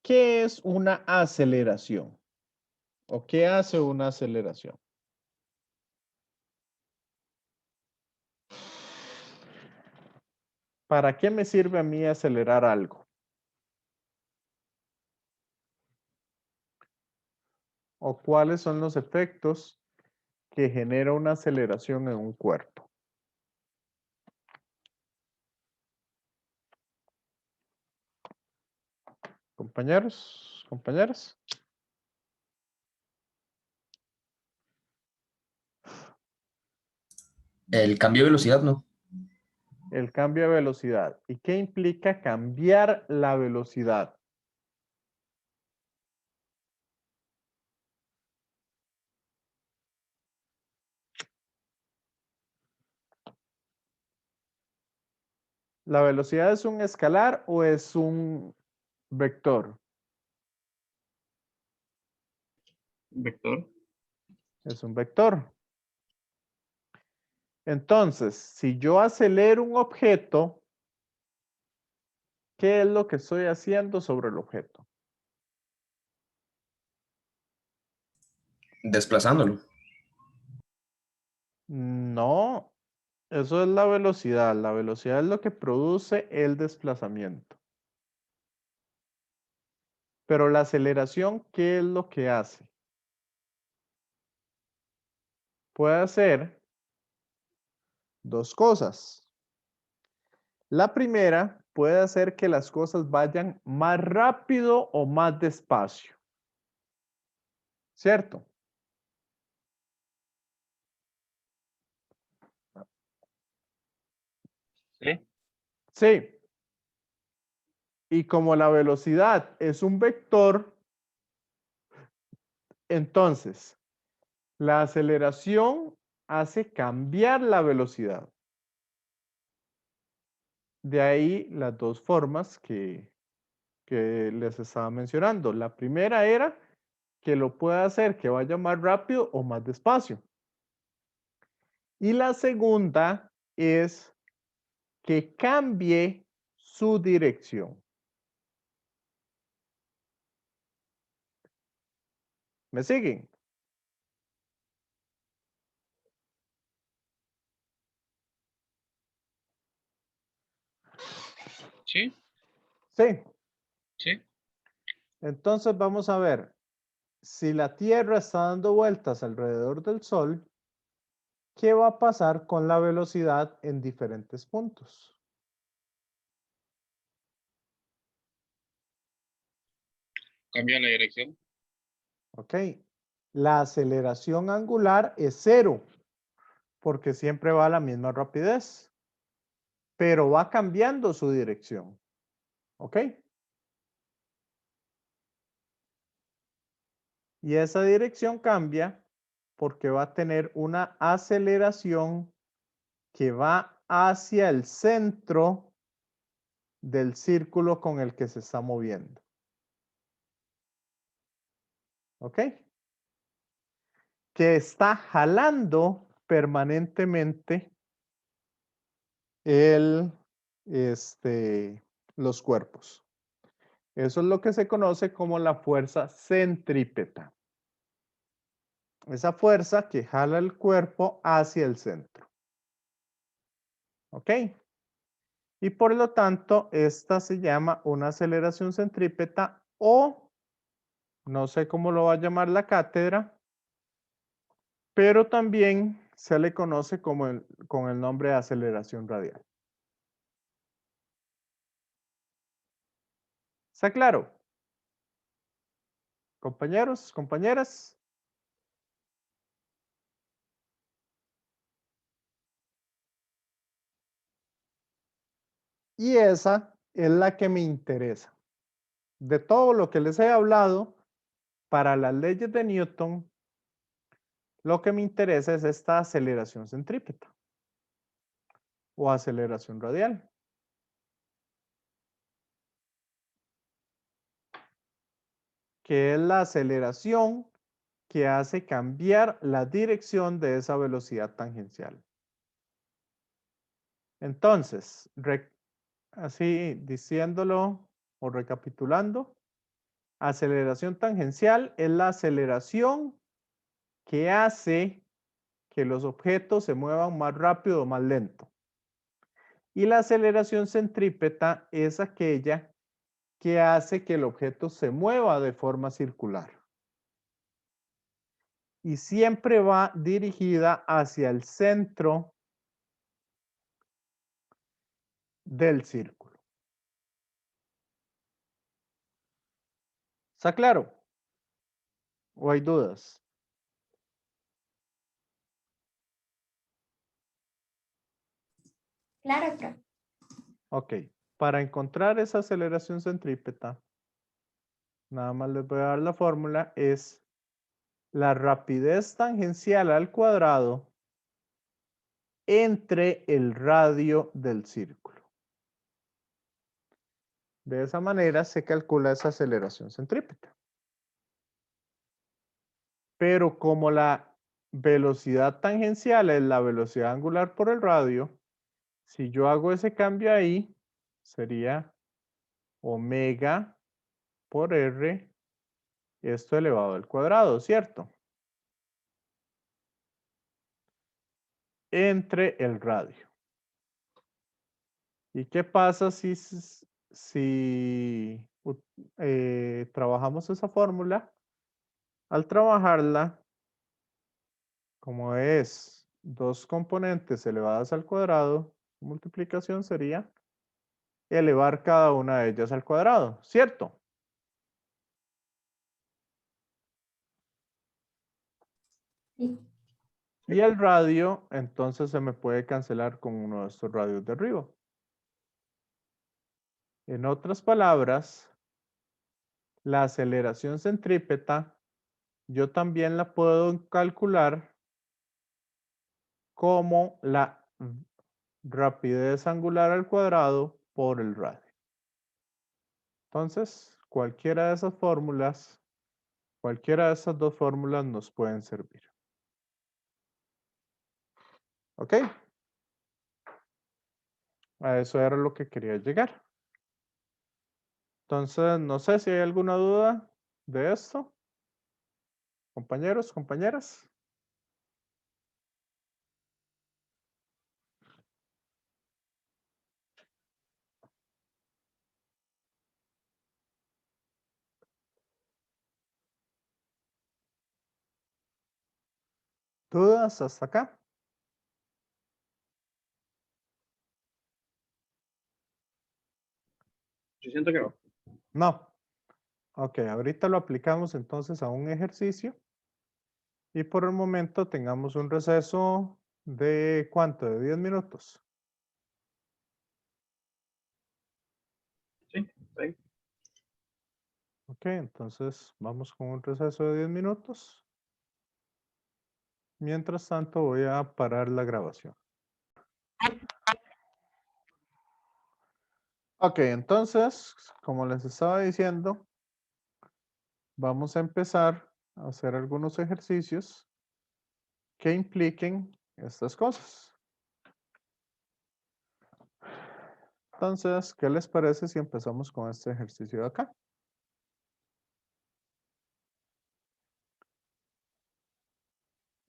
¿Qué es una aceleración? ¿O qué hace una aceleración? ¿Para qué me sirve a mí acelerar algo? ¿O cuáles son los efectos que genera una aceleración en un cuerpo? Compañeros, compañeras. El cambio de velocidad, ¿no? El cambio de velocidad. ¿Y qué implica cambiar la velocidad? ¿La velocidad es un escalar o es un vector? Vector. Es un vector. Entonces, si yo acelero un objeto, ¿qué es lo que estoy haciendo sobre el objeto? Desplazándolo. No, eso es la velocidad. La velocidad es lo que produce el desplazamiento. Pero la aceleración, ¿qué es lo que hace? Puede hacer dos cosas. La primera puede hacer que las cosas vayan más rápido o más despacio. ¿Cierto? Sí. Sí. Y como la velocidad es un vector, entonces la aceleración hace cambiar la velocidad. De ahí las dos formas que les estaba mencionando. La primera era que lo pueda hacer que vaya más rápido o más despacio. Y la segunda es que cambie su dirección. ¿Me siguen? Sí. Sí. Sí. Entonces vamos a ver. Si la Tierra está dando vueltas alrededor del Sol, ¿qué va a pasar con la velocidad en diferentes puntos? Cambia la dirección. ¿Ok? La aceleración angular es cero, porque siempre va a la misma rapidez, pero va cambiando su dirección. ¿Ok? Y esa dirección cambia porque va a tener una aceleración que va hacia el centro del círculo con el que se está moviendo. ¿Ok? Que está jalando permanentemente los cuerpos. Eso es lo que se conoce como la fuerza centrípeta. Esa fuerza que jala el cuerpo hacia el centro. ¿Ok? Y por lo tanto, esta se llama una aceleración centrípeta o no sé cómo lo va a llamar la cátedra, pero también se le conoce como con el nombre de aceleración radial. ¿Está claro? Compañeros, compañeras. Y esa es la que me interesa. De todo lo que les he hablado, para las leyes de Newton, lo que me interesa es esta aceleración centrípeta o aceleración radial. Que es la aceleración que hace cambiar la dirección de esa velocidad tangencial. Entonces, así diciéndolo o recapitulando, aceleración tangencial es la aceleración que hace que los objetos se muevan más rápido o más lento. Y la aceleración centrípeta es aquella que hace que el objeto se mueva de forma circular. Y siempre va dirigida hacia el centro del círculo. ¿Está claro? ¿O hay dudas? Claro, profe. Ok. Para encontrar esa aceleración centrípeta, nada más les voy a dar la fórmula, es la rapidez tangencial al cuadrado entre el radio del círculo. De esa manera se calcula esa aceleración centrípeta. Pero como la velocidad tangencial es la velocidad angular por el radio, si yo hago ese cambio ahí, sería omega por r, esto elevado al cuadrado, ¿cierto? Entre el radio. ¿Y qué pasa si trabajamos esa fórmula? Al trabajarla, como es dos componentes elevadas al cuadrado, multiplicación sería elevar cada una de ellas al cuadrado, ¿cierto? Sí. Y el radio, entonces se me puede cancelar con uno de estos radios de arriba. En otras palabras, la aceleración centrípeta, yo también la puedo calcular como la rapidez angular al cuadrado por el radio. Entonces, cualquiera de esas fórmulas, cualquiera de esas dos fórmulas nos pueden servir. ¿Ok? A eso era lo que quería llegar. Entonces, no sé si hay alguna duda de esto. Compañeros, compañeras. ¿Dudas hasta acá? Yo siento que no. No. Ok, ahorita lo aplicamos entonces a un ejercicio. Y por el momento tengamos un receso de ¿cuánto? De 10 minutos. Sí, sí. Ok, entonces vamos con un receso de 10 minutos. Mientras tanto, voy a parar la grabación. Ok, entonces, como les estaba diciendo, vamos a empezar a hacer algunos ejercicios que impliquen estas cosas. Entonces, ¿qué les parece si empezamos con este ejercicio de acá?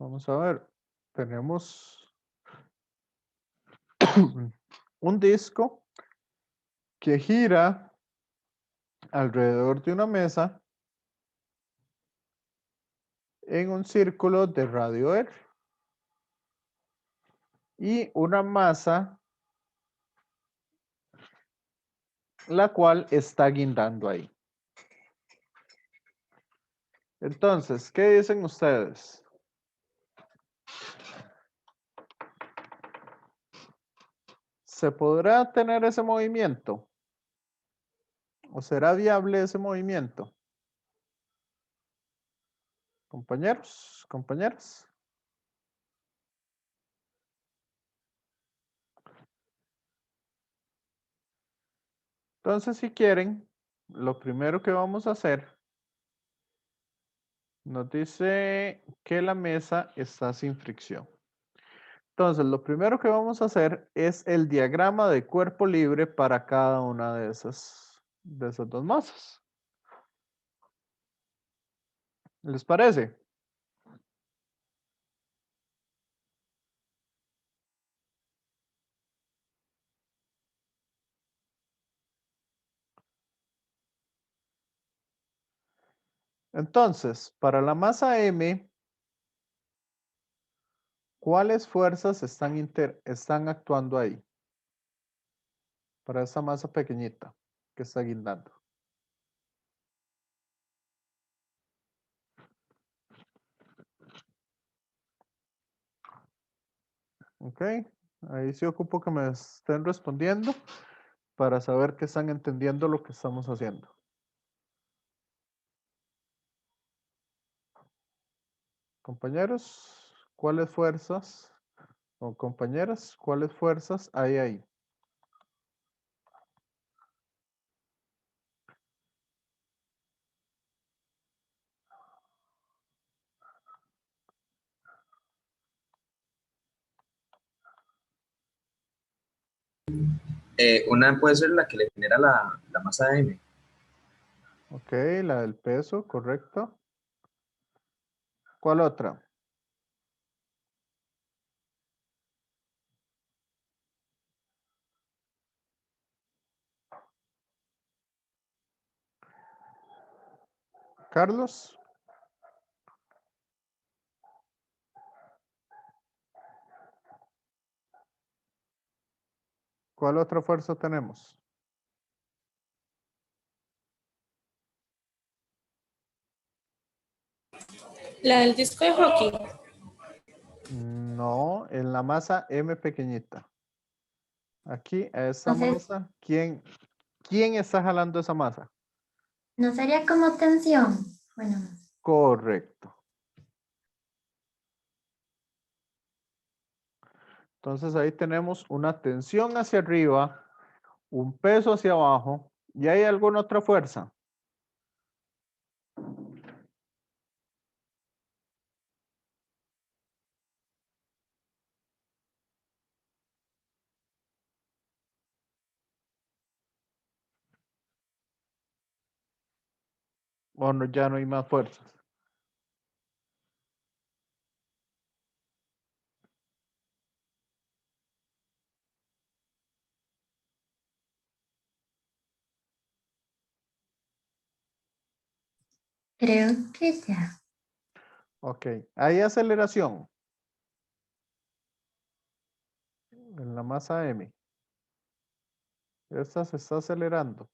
Vamos a ver, tenemos un disco que gira alrededor de una mesa en un círculo de radio R y una masa la cual está guindando ahí. Entonces, ¿qué dicen ustedes? ¿Se podrá tener ese movimiento? ¿O será viable ese movimiento? Compañeros, compañeras. Entonces, si quieren, lo primero que vamos a hacer, nos dice que la mesa está sin fricción. Entonces, lo primero que vamos a hacer es el diagrama de cuerpo libre para cada una de esas dos masas. ¿Les parece? Entonces, para la masa M, ¿cuáles fuerzas están actuando ahí? Para esa masa pequeñita que está guindando. Ok, ahí sí ocupo que me estén respondiendo para saber que están entendiendo lo que estamos haciendo. Compañeros, ¿cuáles fuerzas? O compañeras, ¿cuáles fuerzas hay ahí? Una puede ser la que le genera la masa M. Ok, la del peso, correcto. ¿Cuál otra? Carlos. ¿Cuál otra fuerza tenemos? La del disco de hockey. No, en la masa M pequeñita. Aquí, a esa Entonces, masa, ¿quién está jalando esa masa? ¿no sería como tensión? Bueno, Correcto. Entonces ahí tenemos una tensión hacia arriba, un peso hacia abajo, ¿y hay alguna otra fuerza? ¿O no, ya no hay más fuerzas? creo que ya. Ok, hay aceleración en la masa M. Esta se está acelerando.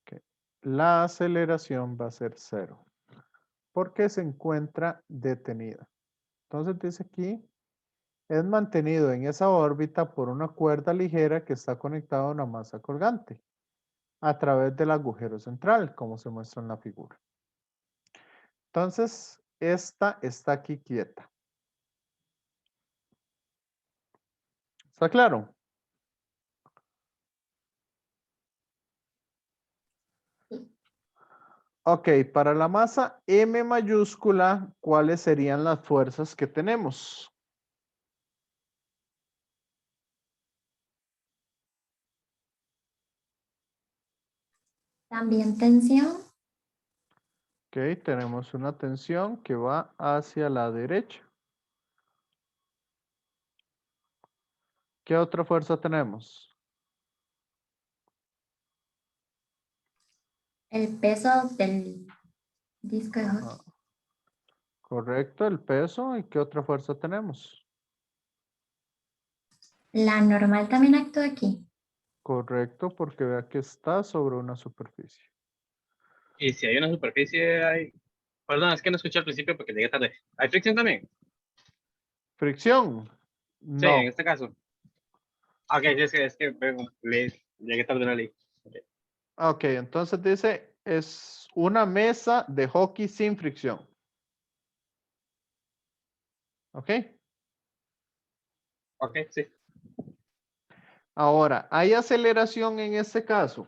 Ok. la aceleración va a ser 0. Porque se encuentra detenida. Entonces dice aquí, es mantenido en esa órbita por una cuerda ligera que está conectada a una masa colgante a través del agujero central, como se muestra en la figura. Entonces, esta está aquí quieta. ¿Está claro? Ok, para la masa M mayúscula, ¿cuáles serían las fuerzas que tenemos? También tensión. Ok, tenemos una tensión que va hacia la derecha. ¿Qué otra fuerza tenemos? El peso del disco de hockey. Ajá. Correcto, el peso. ¿Y qué otra fuerza tenemos? La normal también actúa aquí. Correcto, porque vea que está sobre una superficie. Y si hay una superficie, hay... Perdón, es que no escuché al principio porque llegué tarde. ¿Hay fricción también? ¿Fricción? Sí, en No. este caso. Ok, sí, es que llegué tarde en la ley. Ok, entonces dice, es una mesa de hockey sin fricción. ¿Ok? Ok, sí. Ahora, ¿hay aceleración en este caso?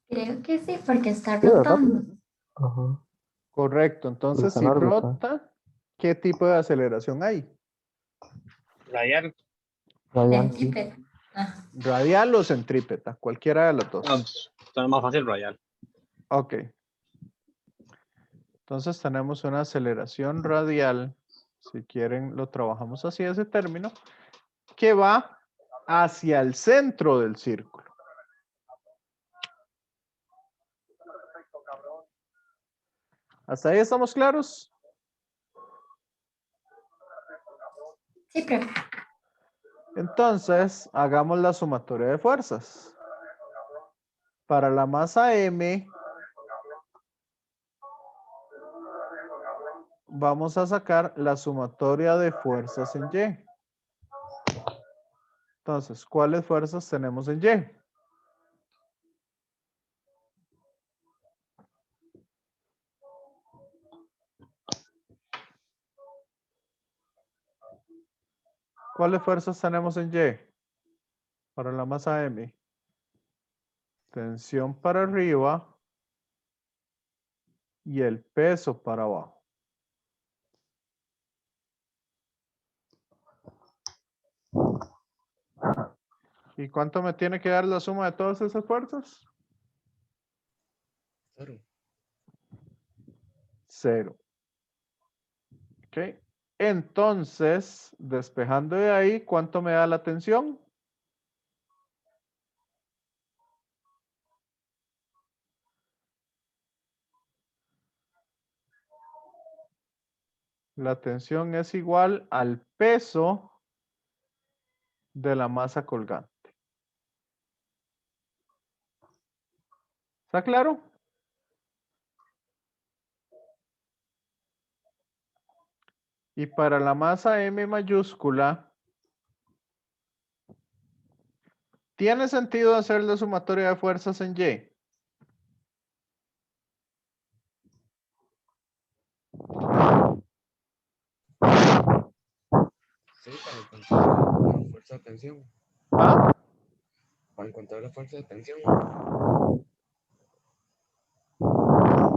Creo que sí, porque está Sí, ¿verdad? rotando. Ajá. Correcto, entonces Está si en órbita. rota, ¿qué tipo de aceleración hay? Radial. Radial, sí. Centípeta. Ajá. ¿Radial o centrípeta? Cualquiera de las No, dos. pues, suena más fácil radial. Ok. Entonces tenemos una aceleración radial, si quieren lo trabajamos así ese término, que va hacia el centro del círculo. ¿Hasta ahí estamos claros? Sí, profe. Entonces, hagamos la sumatoria de fuerzas. Para la masa M, vamos a sacar la sumatoria de fuerzas en Y. Entonces, ¿cuáles fuerzas tenemos en Y? ¿Cuáles fuerzas tenemos en Y? Para la masa M. Tensión para arriba y el peso para abajo. ¿Y cuánto me tiene que dar la suma de todas esas fuerzas? 0. 0. ¿Ok? Entonces, despejando de ahí, ¿cuánto me da la tensión? La tensión es igual al peso de la masa colgante. ¿Está claro? Y para la masa M mayúscula, ¿tiene sentido hacer la sumatoria de fuerzas en Y? Sí, para encontrar la fuerza de tensión. ¿Ah? Para encontrar la fuerza de tensión.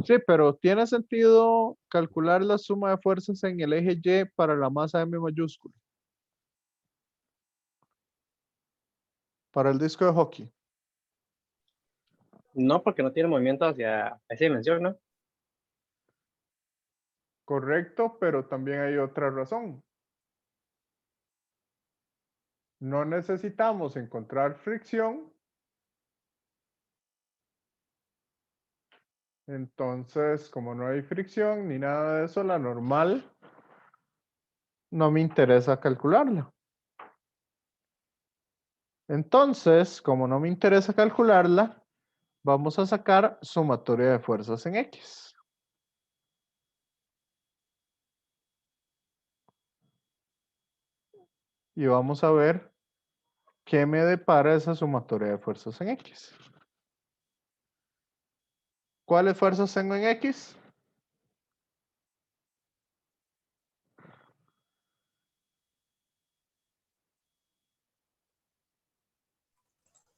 Sí, pero ¿tiene sentido calcular la suma de fuerzas en el eje Y para la masa M mayúscula? Para el disco de hockey. No, porque no tiene movimiento hacia esa dimensión, ¿no? Correcto, pero también hay otra razón. No necesitamos encontrar fricción Entonces, como no hay fricción ni nada de eso, la normal no me interesa calcularla. Entonces, como no me interesa calcularla, vamos a sacar sumatoria de fuerzas en X. Y vamos a ver qué me depara esa sumatoria de fuerzas en X. ¿Cuáles fuerzas tengo en X?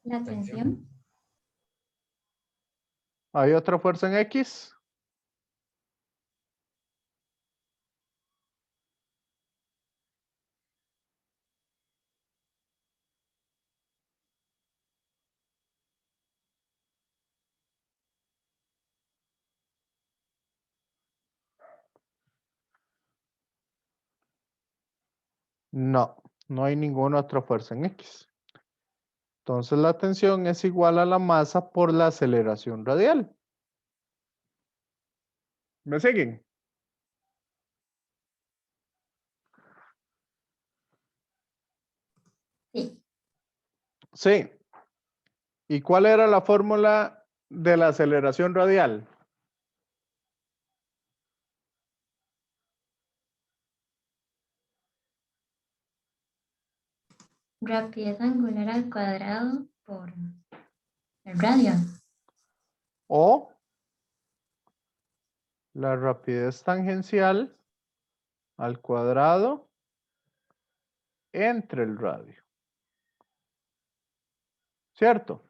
La tensión. ¿Hay otra fuerza en X? No, no hay ninguna otra fuerza en X. Entonces la tensión es igual a la masa por la aceleración radial. ¿Me siguen? Sí. Sí. ¿Y cuál era la fórmula de la aceleración radial? Rapidez angular al cuadrado por el radio. O la rapidez tangencial al cuadrado entre el radio. ¿Cierto?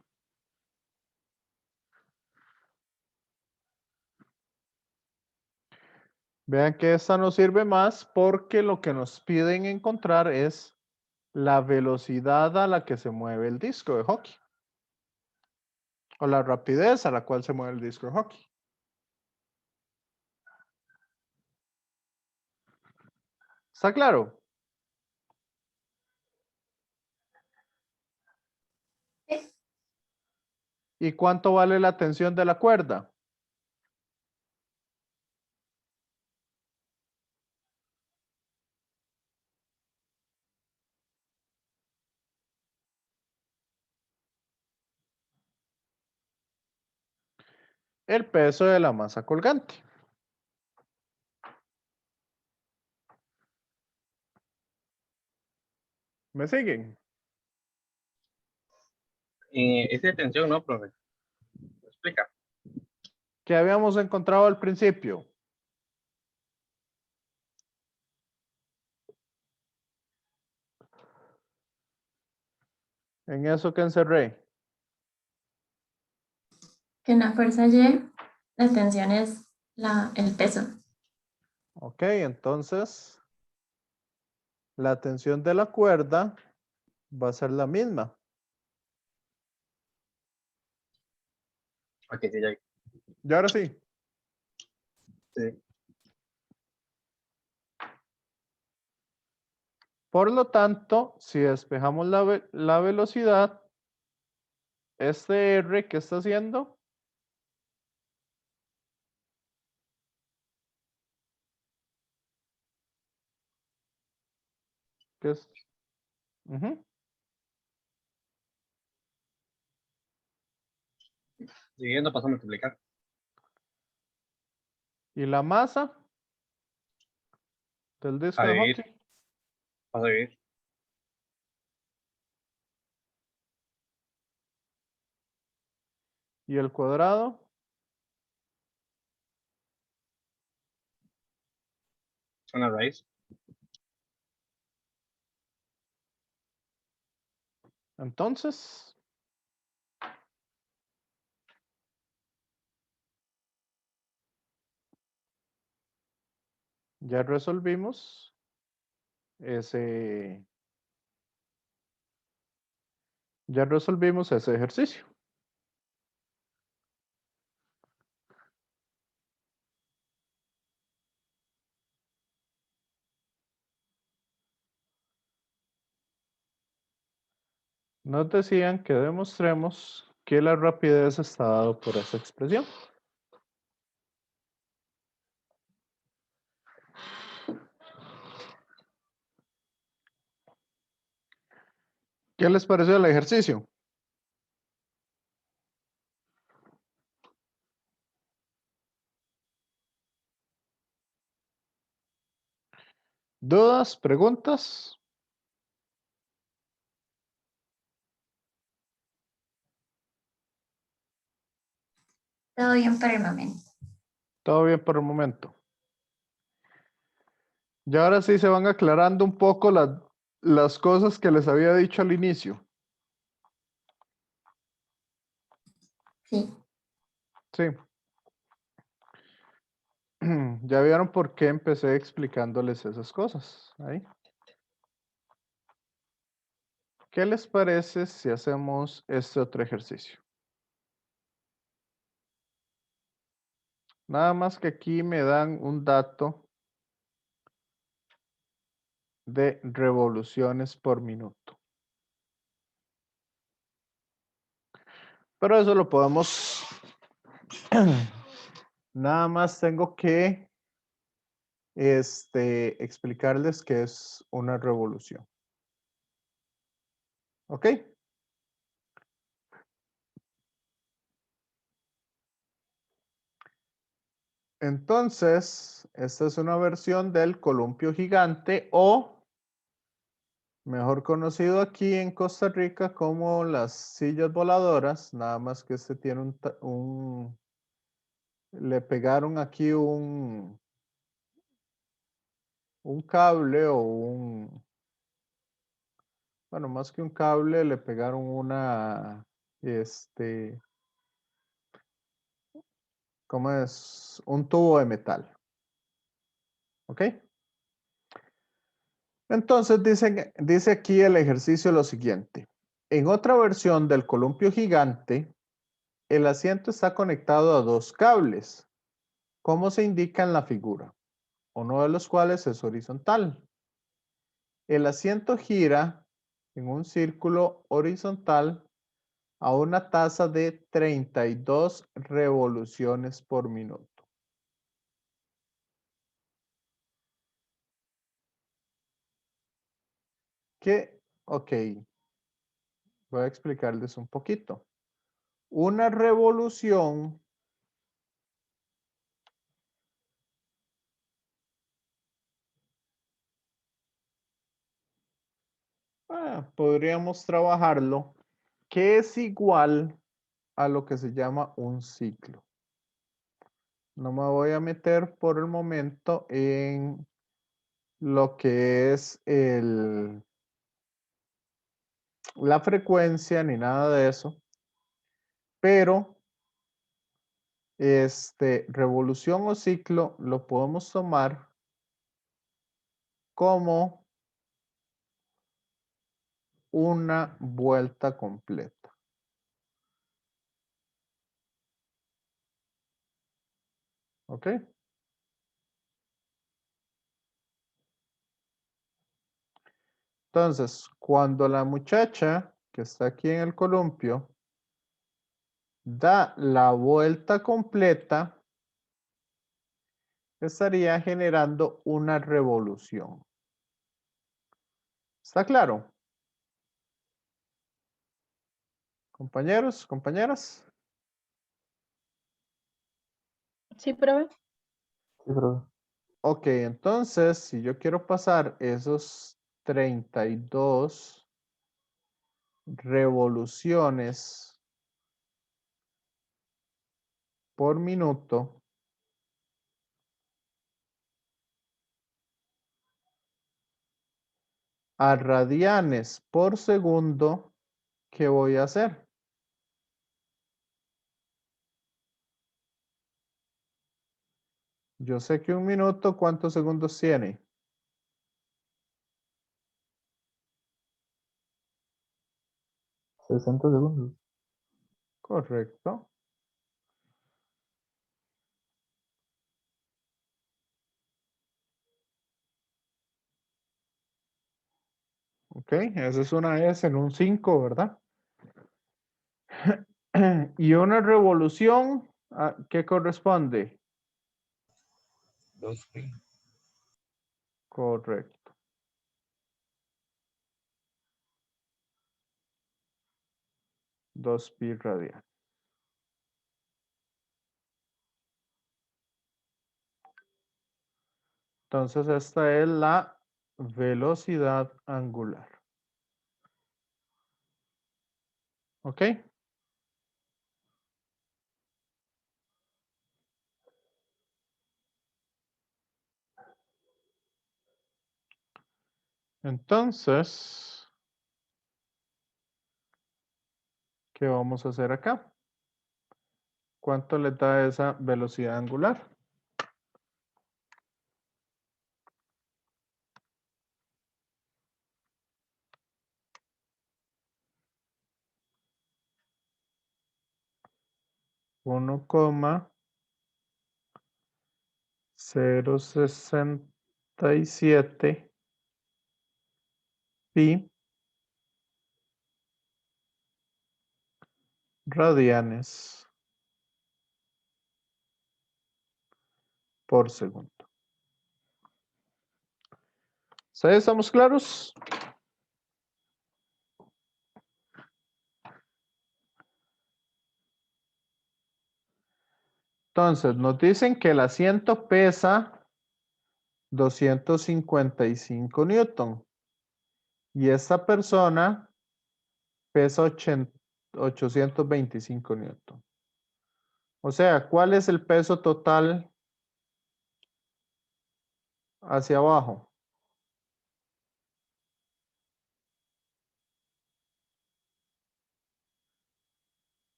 Vean que esta nos sirve más porque lo que nos piden encontrar es la velocidad a la que se mueve el disco de hockey. O la rapidez a la cual se mueve el disco de hockey. ¿Está claro? Sí. ¿Y cuánto vale la tensión de la cuerda? El peso de la masa colgante. ¿Me siguen? Es de tensión, ¿no, profe? ¿Me explica? ¿Qué habíamos encontrado al principio? En eso que encerré. Que en la fuerza Y, la tensión es el peso. Ok, entonces la tensión de la cuerda va a ser la misma. Ok, sí, ya. Y ahora sí. Sí. Por lo tanto, si despejamos la velocidad, este R, ¿qué está haciendo? ¿Qué es? Ujú. Dividiendo pasa a multiplicar. ¿Y la masa del disco A de dividir. hockey? Pasa a dividir. ¿Y el cuadrado? Una raíz. Entonces, ya resolvimos ese ejercicio. Nos decían que demostremos que la rapidez está dado por esa expresión. ¿Qué les pareció el ejercicio? ¿Dudas? ¿Preguntas? Todo bien por el momento. Todo bien por el momento. Y ahora sí se van aclarando un poco las cosas que les había dicho al inicio. Sí. Sí. Ya vieron por qué empecé explicándoles esas cosas. Ahí. ¿Qué les parece si hacemos este otro ejercicio? Nada más que aquí me dan un dato de revoluciones por minuto. Pero eso lo podemos... Nada más tengo que explicarles qué es una revolución. ¿Ok? Entonces, esta es una versión del columpio gigante o mejor conocido aquí en Costa Rica como las sillas voladoras, nada más que este tiene le pegaron aquí un cable o bueno, más que un cable, le pegaron ¿cómo es? Un tubo de metal. ¿Ok? Entonces dice aquí el ejercicio lo siguiente. En otra versión del columpio gigante, el asiento está conectado a dos cables, como se indica en la figura, uno de los cuales es horizontal. El asiento gira en un círculo horizontal a una tasa de 32 revoluciones por minuto. Ok, voy a explicarles un poquito. Una revolución podríamos trabajarlo, que es igual a lo que se llama un ciclo. No me voy a meter por el momento en lo que es la frecuencia ni nada de eso, pero revolución o ciclo lo podemos tomar como una vuelta completa. ¿Ok? Entonces, cuando la muchacha que está aquí en el columpio da la vuelta completa, estaría generando una revolución. ¿Está claro? Compañeros, compañeras. Sí, profe. Sí, profe. Ok, entonces, si yo quiero pasar esos 32 revoluciones por minuto, a radianes por segundo, ¿qué voy a hacer? Yo sé que un minuto, ¿cuántos segundos tiene? 60 segundos. Correcto. Ok, esa es una S en un 5, ¿verdad? Y una revolución, ¿a qué corresponde? 2P. Correcto. 2pi radian. Entonces esta es la velocidad angular. ¿Ok? Entonces, ¿qué vamos a hacer acá? ¿Cuánto le da esa velocidad angular? Uno coma 067 pi radianes por segundo. ¿Sí? ¿Estamos claros? Entonces, nos dicen que el asiento pesa 255 newton y esta persona pesa 825 newton. O sea, ¿cuál es el peso total hacia abajo?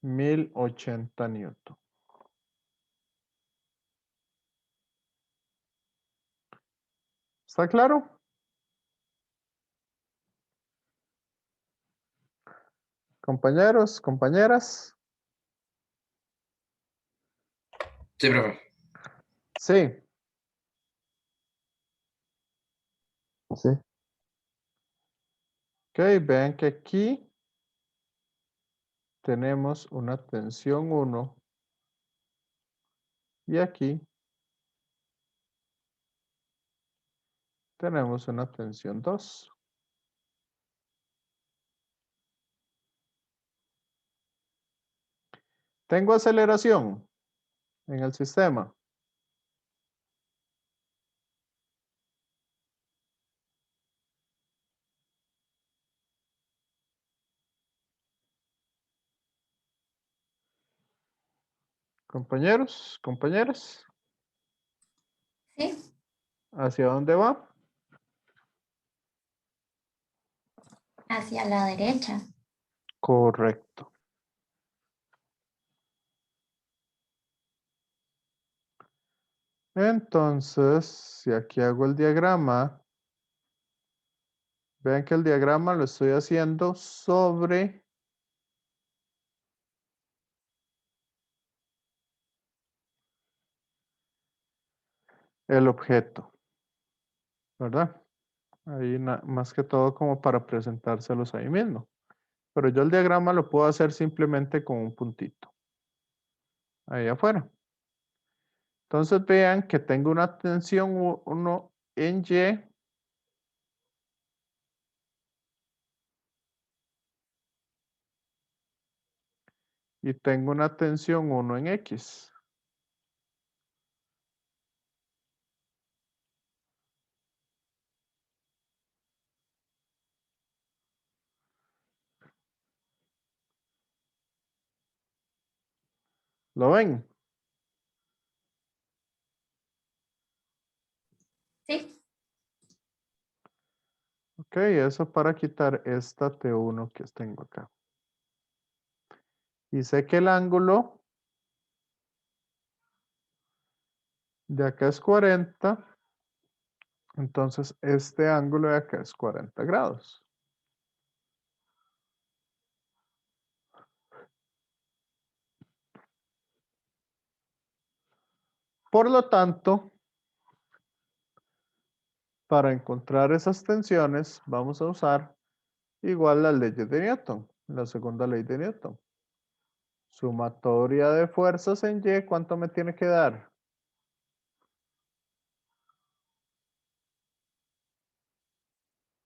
$1080 newton. ¿Está claro? Compañeros, compañeras. Sí, profe. Sí. Sí. Ok, vean que aquí tenemos una tensión 1 y aquí tenemos una tensión 2. Tengo aceleración en el sistema. Compañeros, compañeras, Sí, ¿hacia dónde va? hacia la derecha. Correcto. Entonces, si aquí hago el diagrama, vean que el diagrama lo estoy haciendo sobre el objeto, ¿verdad? Ahí más que todo como para presentárselos ahí mismo. Pero yo el diagrama lo puedo hacer simplemente con un puntito. Ahí afuera. Entonces vean que tengo una tensión 1 en Y. Y tengo una tensión 1 en X. ¿Lo ven? Sí, Ok, eso para quitar esta T1 que tengo acá. Y sé que el ángulo de acá es 40. Entonces este ángulo de acá es 40 grados. Por lo tanto, para encontrar esas tensiones, vamos a usar igual las leyes de Newton. La segunda ley de Newton. Sumatoria de fuerzas en Y, ¿cuánto me tiene que dar?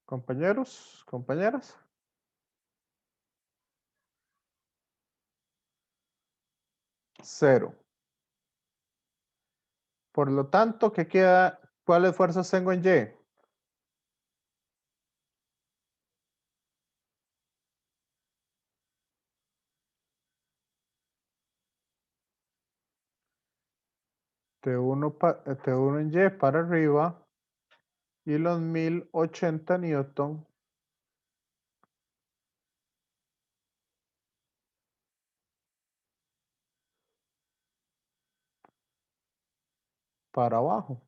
Compañeros, compañeras. Cero. Por lo tanto, ¿qué queda? ¿Cuáles fuerzas tengo en Y? T1 en Y para arriba y los 1080 Newton para abajo.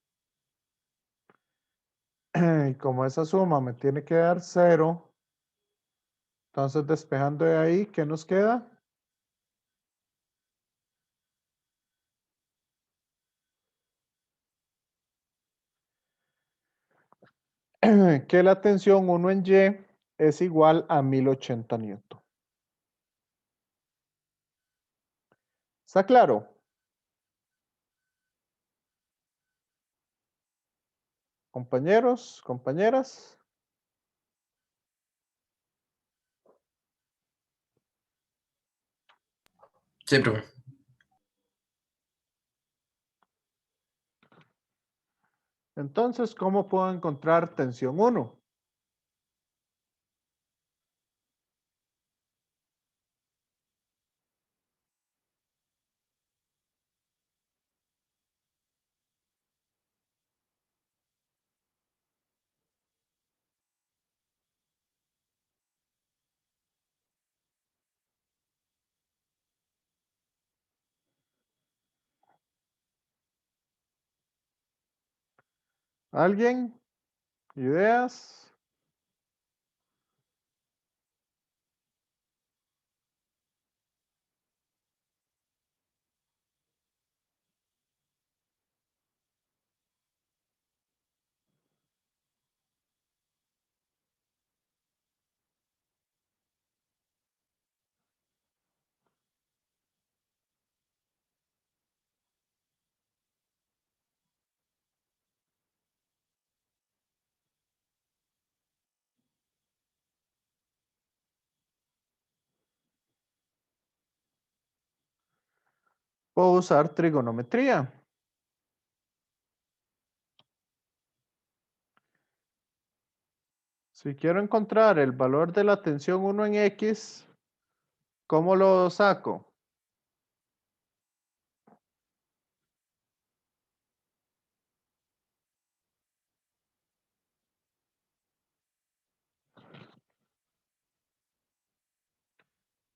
Y como esa suma me tiene que dar 0, entonces despejando de ahí, ¿qué nos queda? Que la tensión 1 en Y es igual a 1080 Newton. ¿Está claro? Compañeros, compañeras. Sí, profe. Entonces, ¿cómo puedo encontrar tensión 1? ¿Alguien? ¿Ideas? Puedo usar trigonometría. Si quiero encontrar el valor de la tensión 1 en X, ¿cómo lo saco?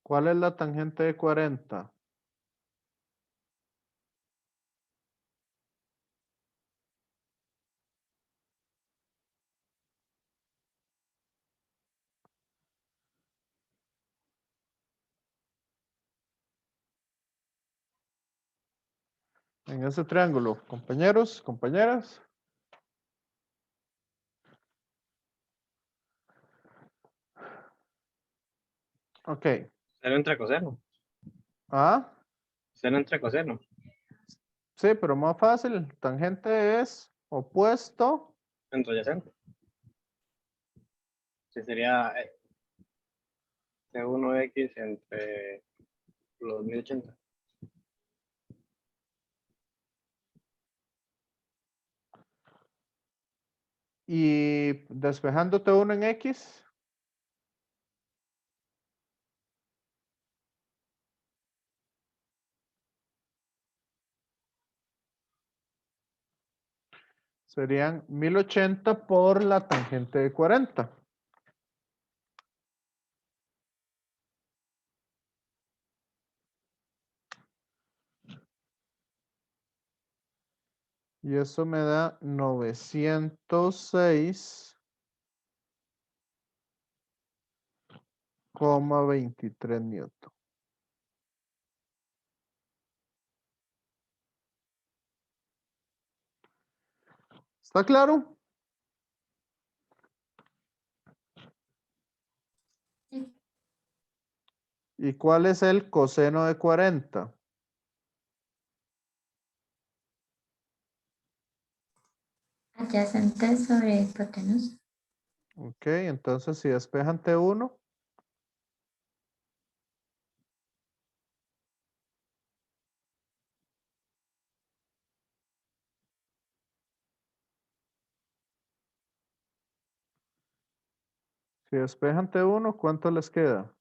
¿Cuál es la tangente de 40? En ese triángulo, compañeros, compañeras. Ok. Seno entre coseno. Ah, Seno entre coseno. sí, pero más fácil. Tangente es opuesto. Entre adyacente. Sí, sería C1X entre los 1080. Y despejándote uno en X. Serían 1080 por la tangente de 40. Y eso me da 906,23 Newton. ¿Está claro? Sí. ¿Y cuál es el coseno de 40? Adyacente sobre hipotenusa. Ok, entonces si despejan T1, si despejan T1, ¿cuánto les queda?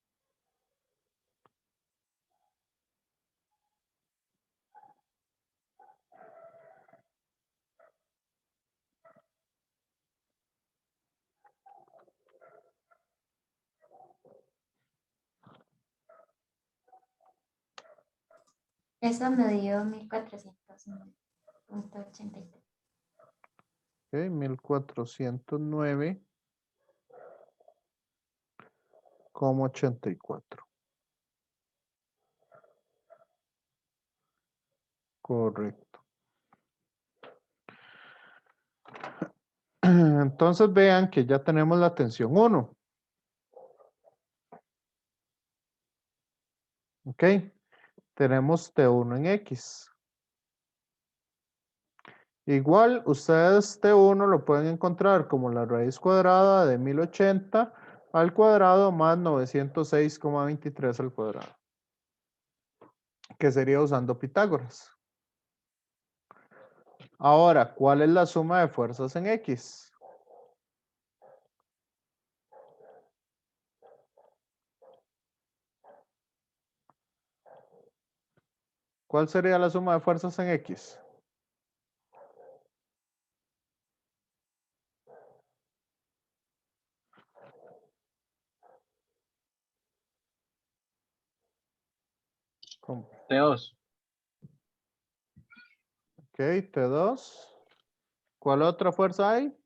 Eso me dio 1409.83. Ok, 1409,84. Correcto. Entonces vean que ya tenemos la tensión 1. Ok. Tenemos T1 en X. Igual, ustedes T1 lo pueden encontrar como la raíz cuadrada de 1080 al cuadrado más 906,23 al cuadrado. Que sería usando Pitágoras. Ahora, ¿cuál es la suma de fuerzas en X? ¿Cuál sería la suma de fuerzas en X? ¿Cómo? T2. Ok, T2. ¿Cuál otra fuerza hay?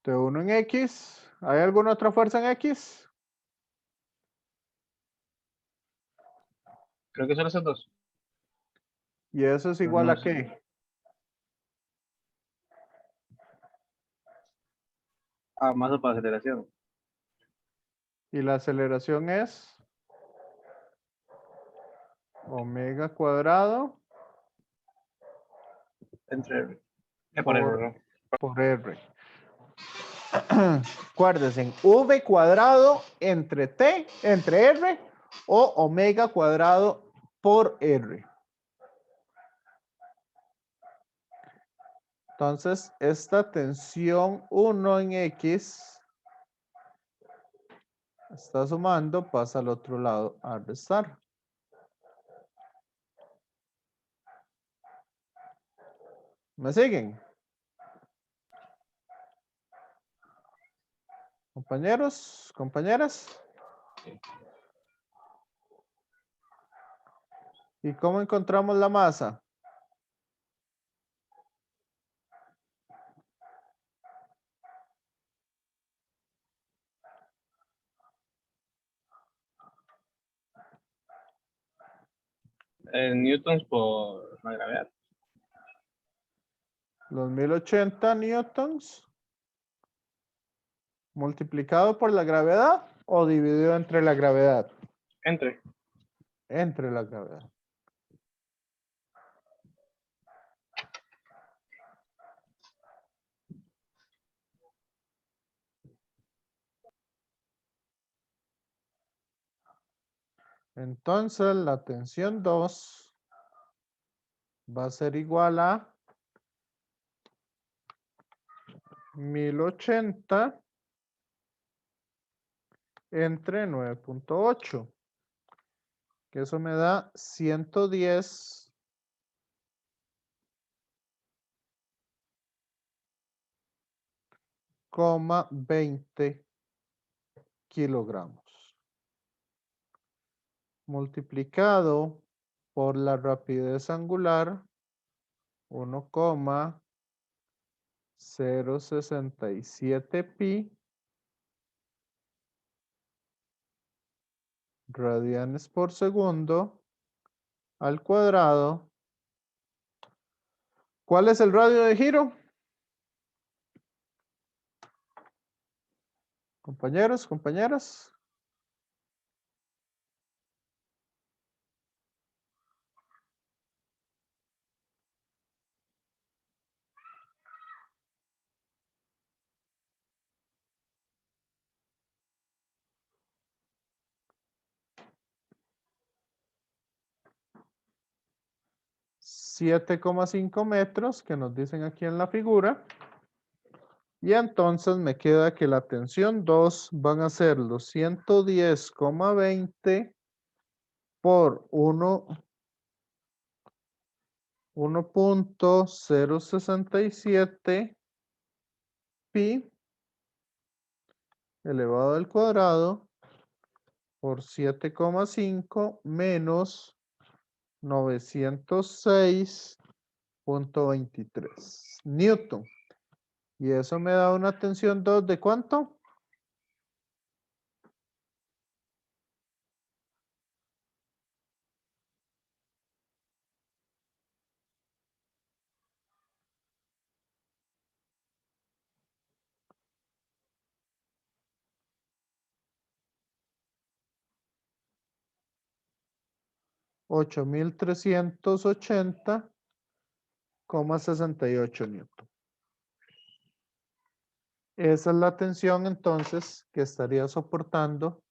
T1 en X. ¿Hay alguna otra fuerza en X? Creo que son esos dos. ¿Y eso es Pero igual no a sé. qué? Masa para aceleración. Y la aceleración es omega cuadrado Entre R. Por por, R. por R. Acuérdense, V cuadrado entre T, entre R, o omega cuadrado por R. Entonces, esta tensión 1 en X está sumando, pasa al otro lado a restar. ¿Me siguen? Compañeros, compañeras. ¿Y cómo encontramos la masa? En newtons por la gravedad. Los 1080 newtons multiplicado por la gravedad o dividido entre la gravedad. Entre. Entre la gravedad. Entonces la tensión 2 va a ser igual a 1080 entre 9.8. Que eso me da 110,20 kilogramos. Multiplicado por la rapidez angular 1,067 pi radianes por segundo al cuadrado. ¿Cuál es el radio de giro? Compañeros, compañeras. $7,5 metros que nos dicen aquí en la figura. Y entonces me queda que la tensión 2 van a ser los 110,20 por 1.067 pi elevado al cuadrado por 7,5 menos 906.23 Newton. Y eso me da una tensión 2 ¿de cuánto? $8,380,68 Newton. Esa es la tensión entonces que estaría soportando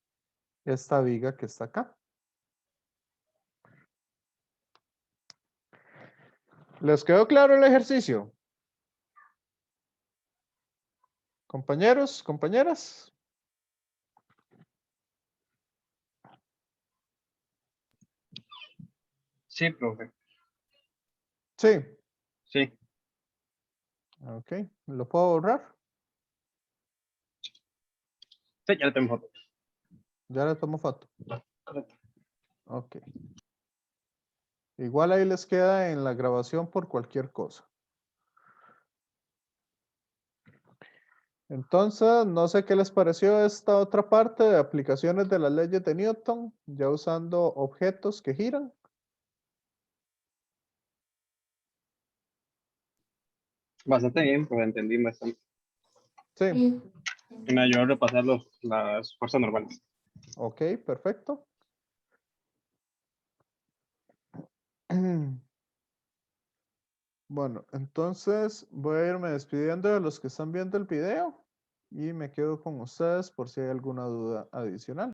esta viga que está acá. ¿Les quedó claro el ejercicio? Compañeros, compañeras. Sí, profe. Sí. Sí. Ok. ¿Lo puedo borrar? Sí, ya lo tengo foto. Ya le tomo foto. Correcto. Ok. Igual ahí les queda en la grabación por cualquier cosa. Entonces, no sé qué les pareció esta otra parte de aplicaciones de las leyes de Newton, ya usando objetos que giran. Bastante bien, pues entendí bastante. Sí. Sí. Y me ayudó a repasar las fuerzas normales. Ok, perfecto. Bueno, entonces voy a irme despidiendo de los que están viendo el video y me quedo con ustedes por si hay alguna duda adicional.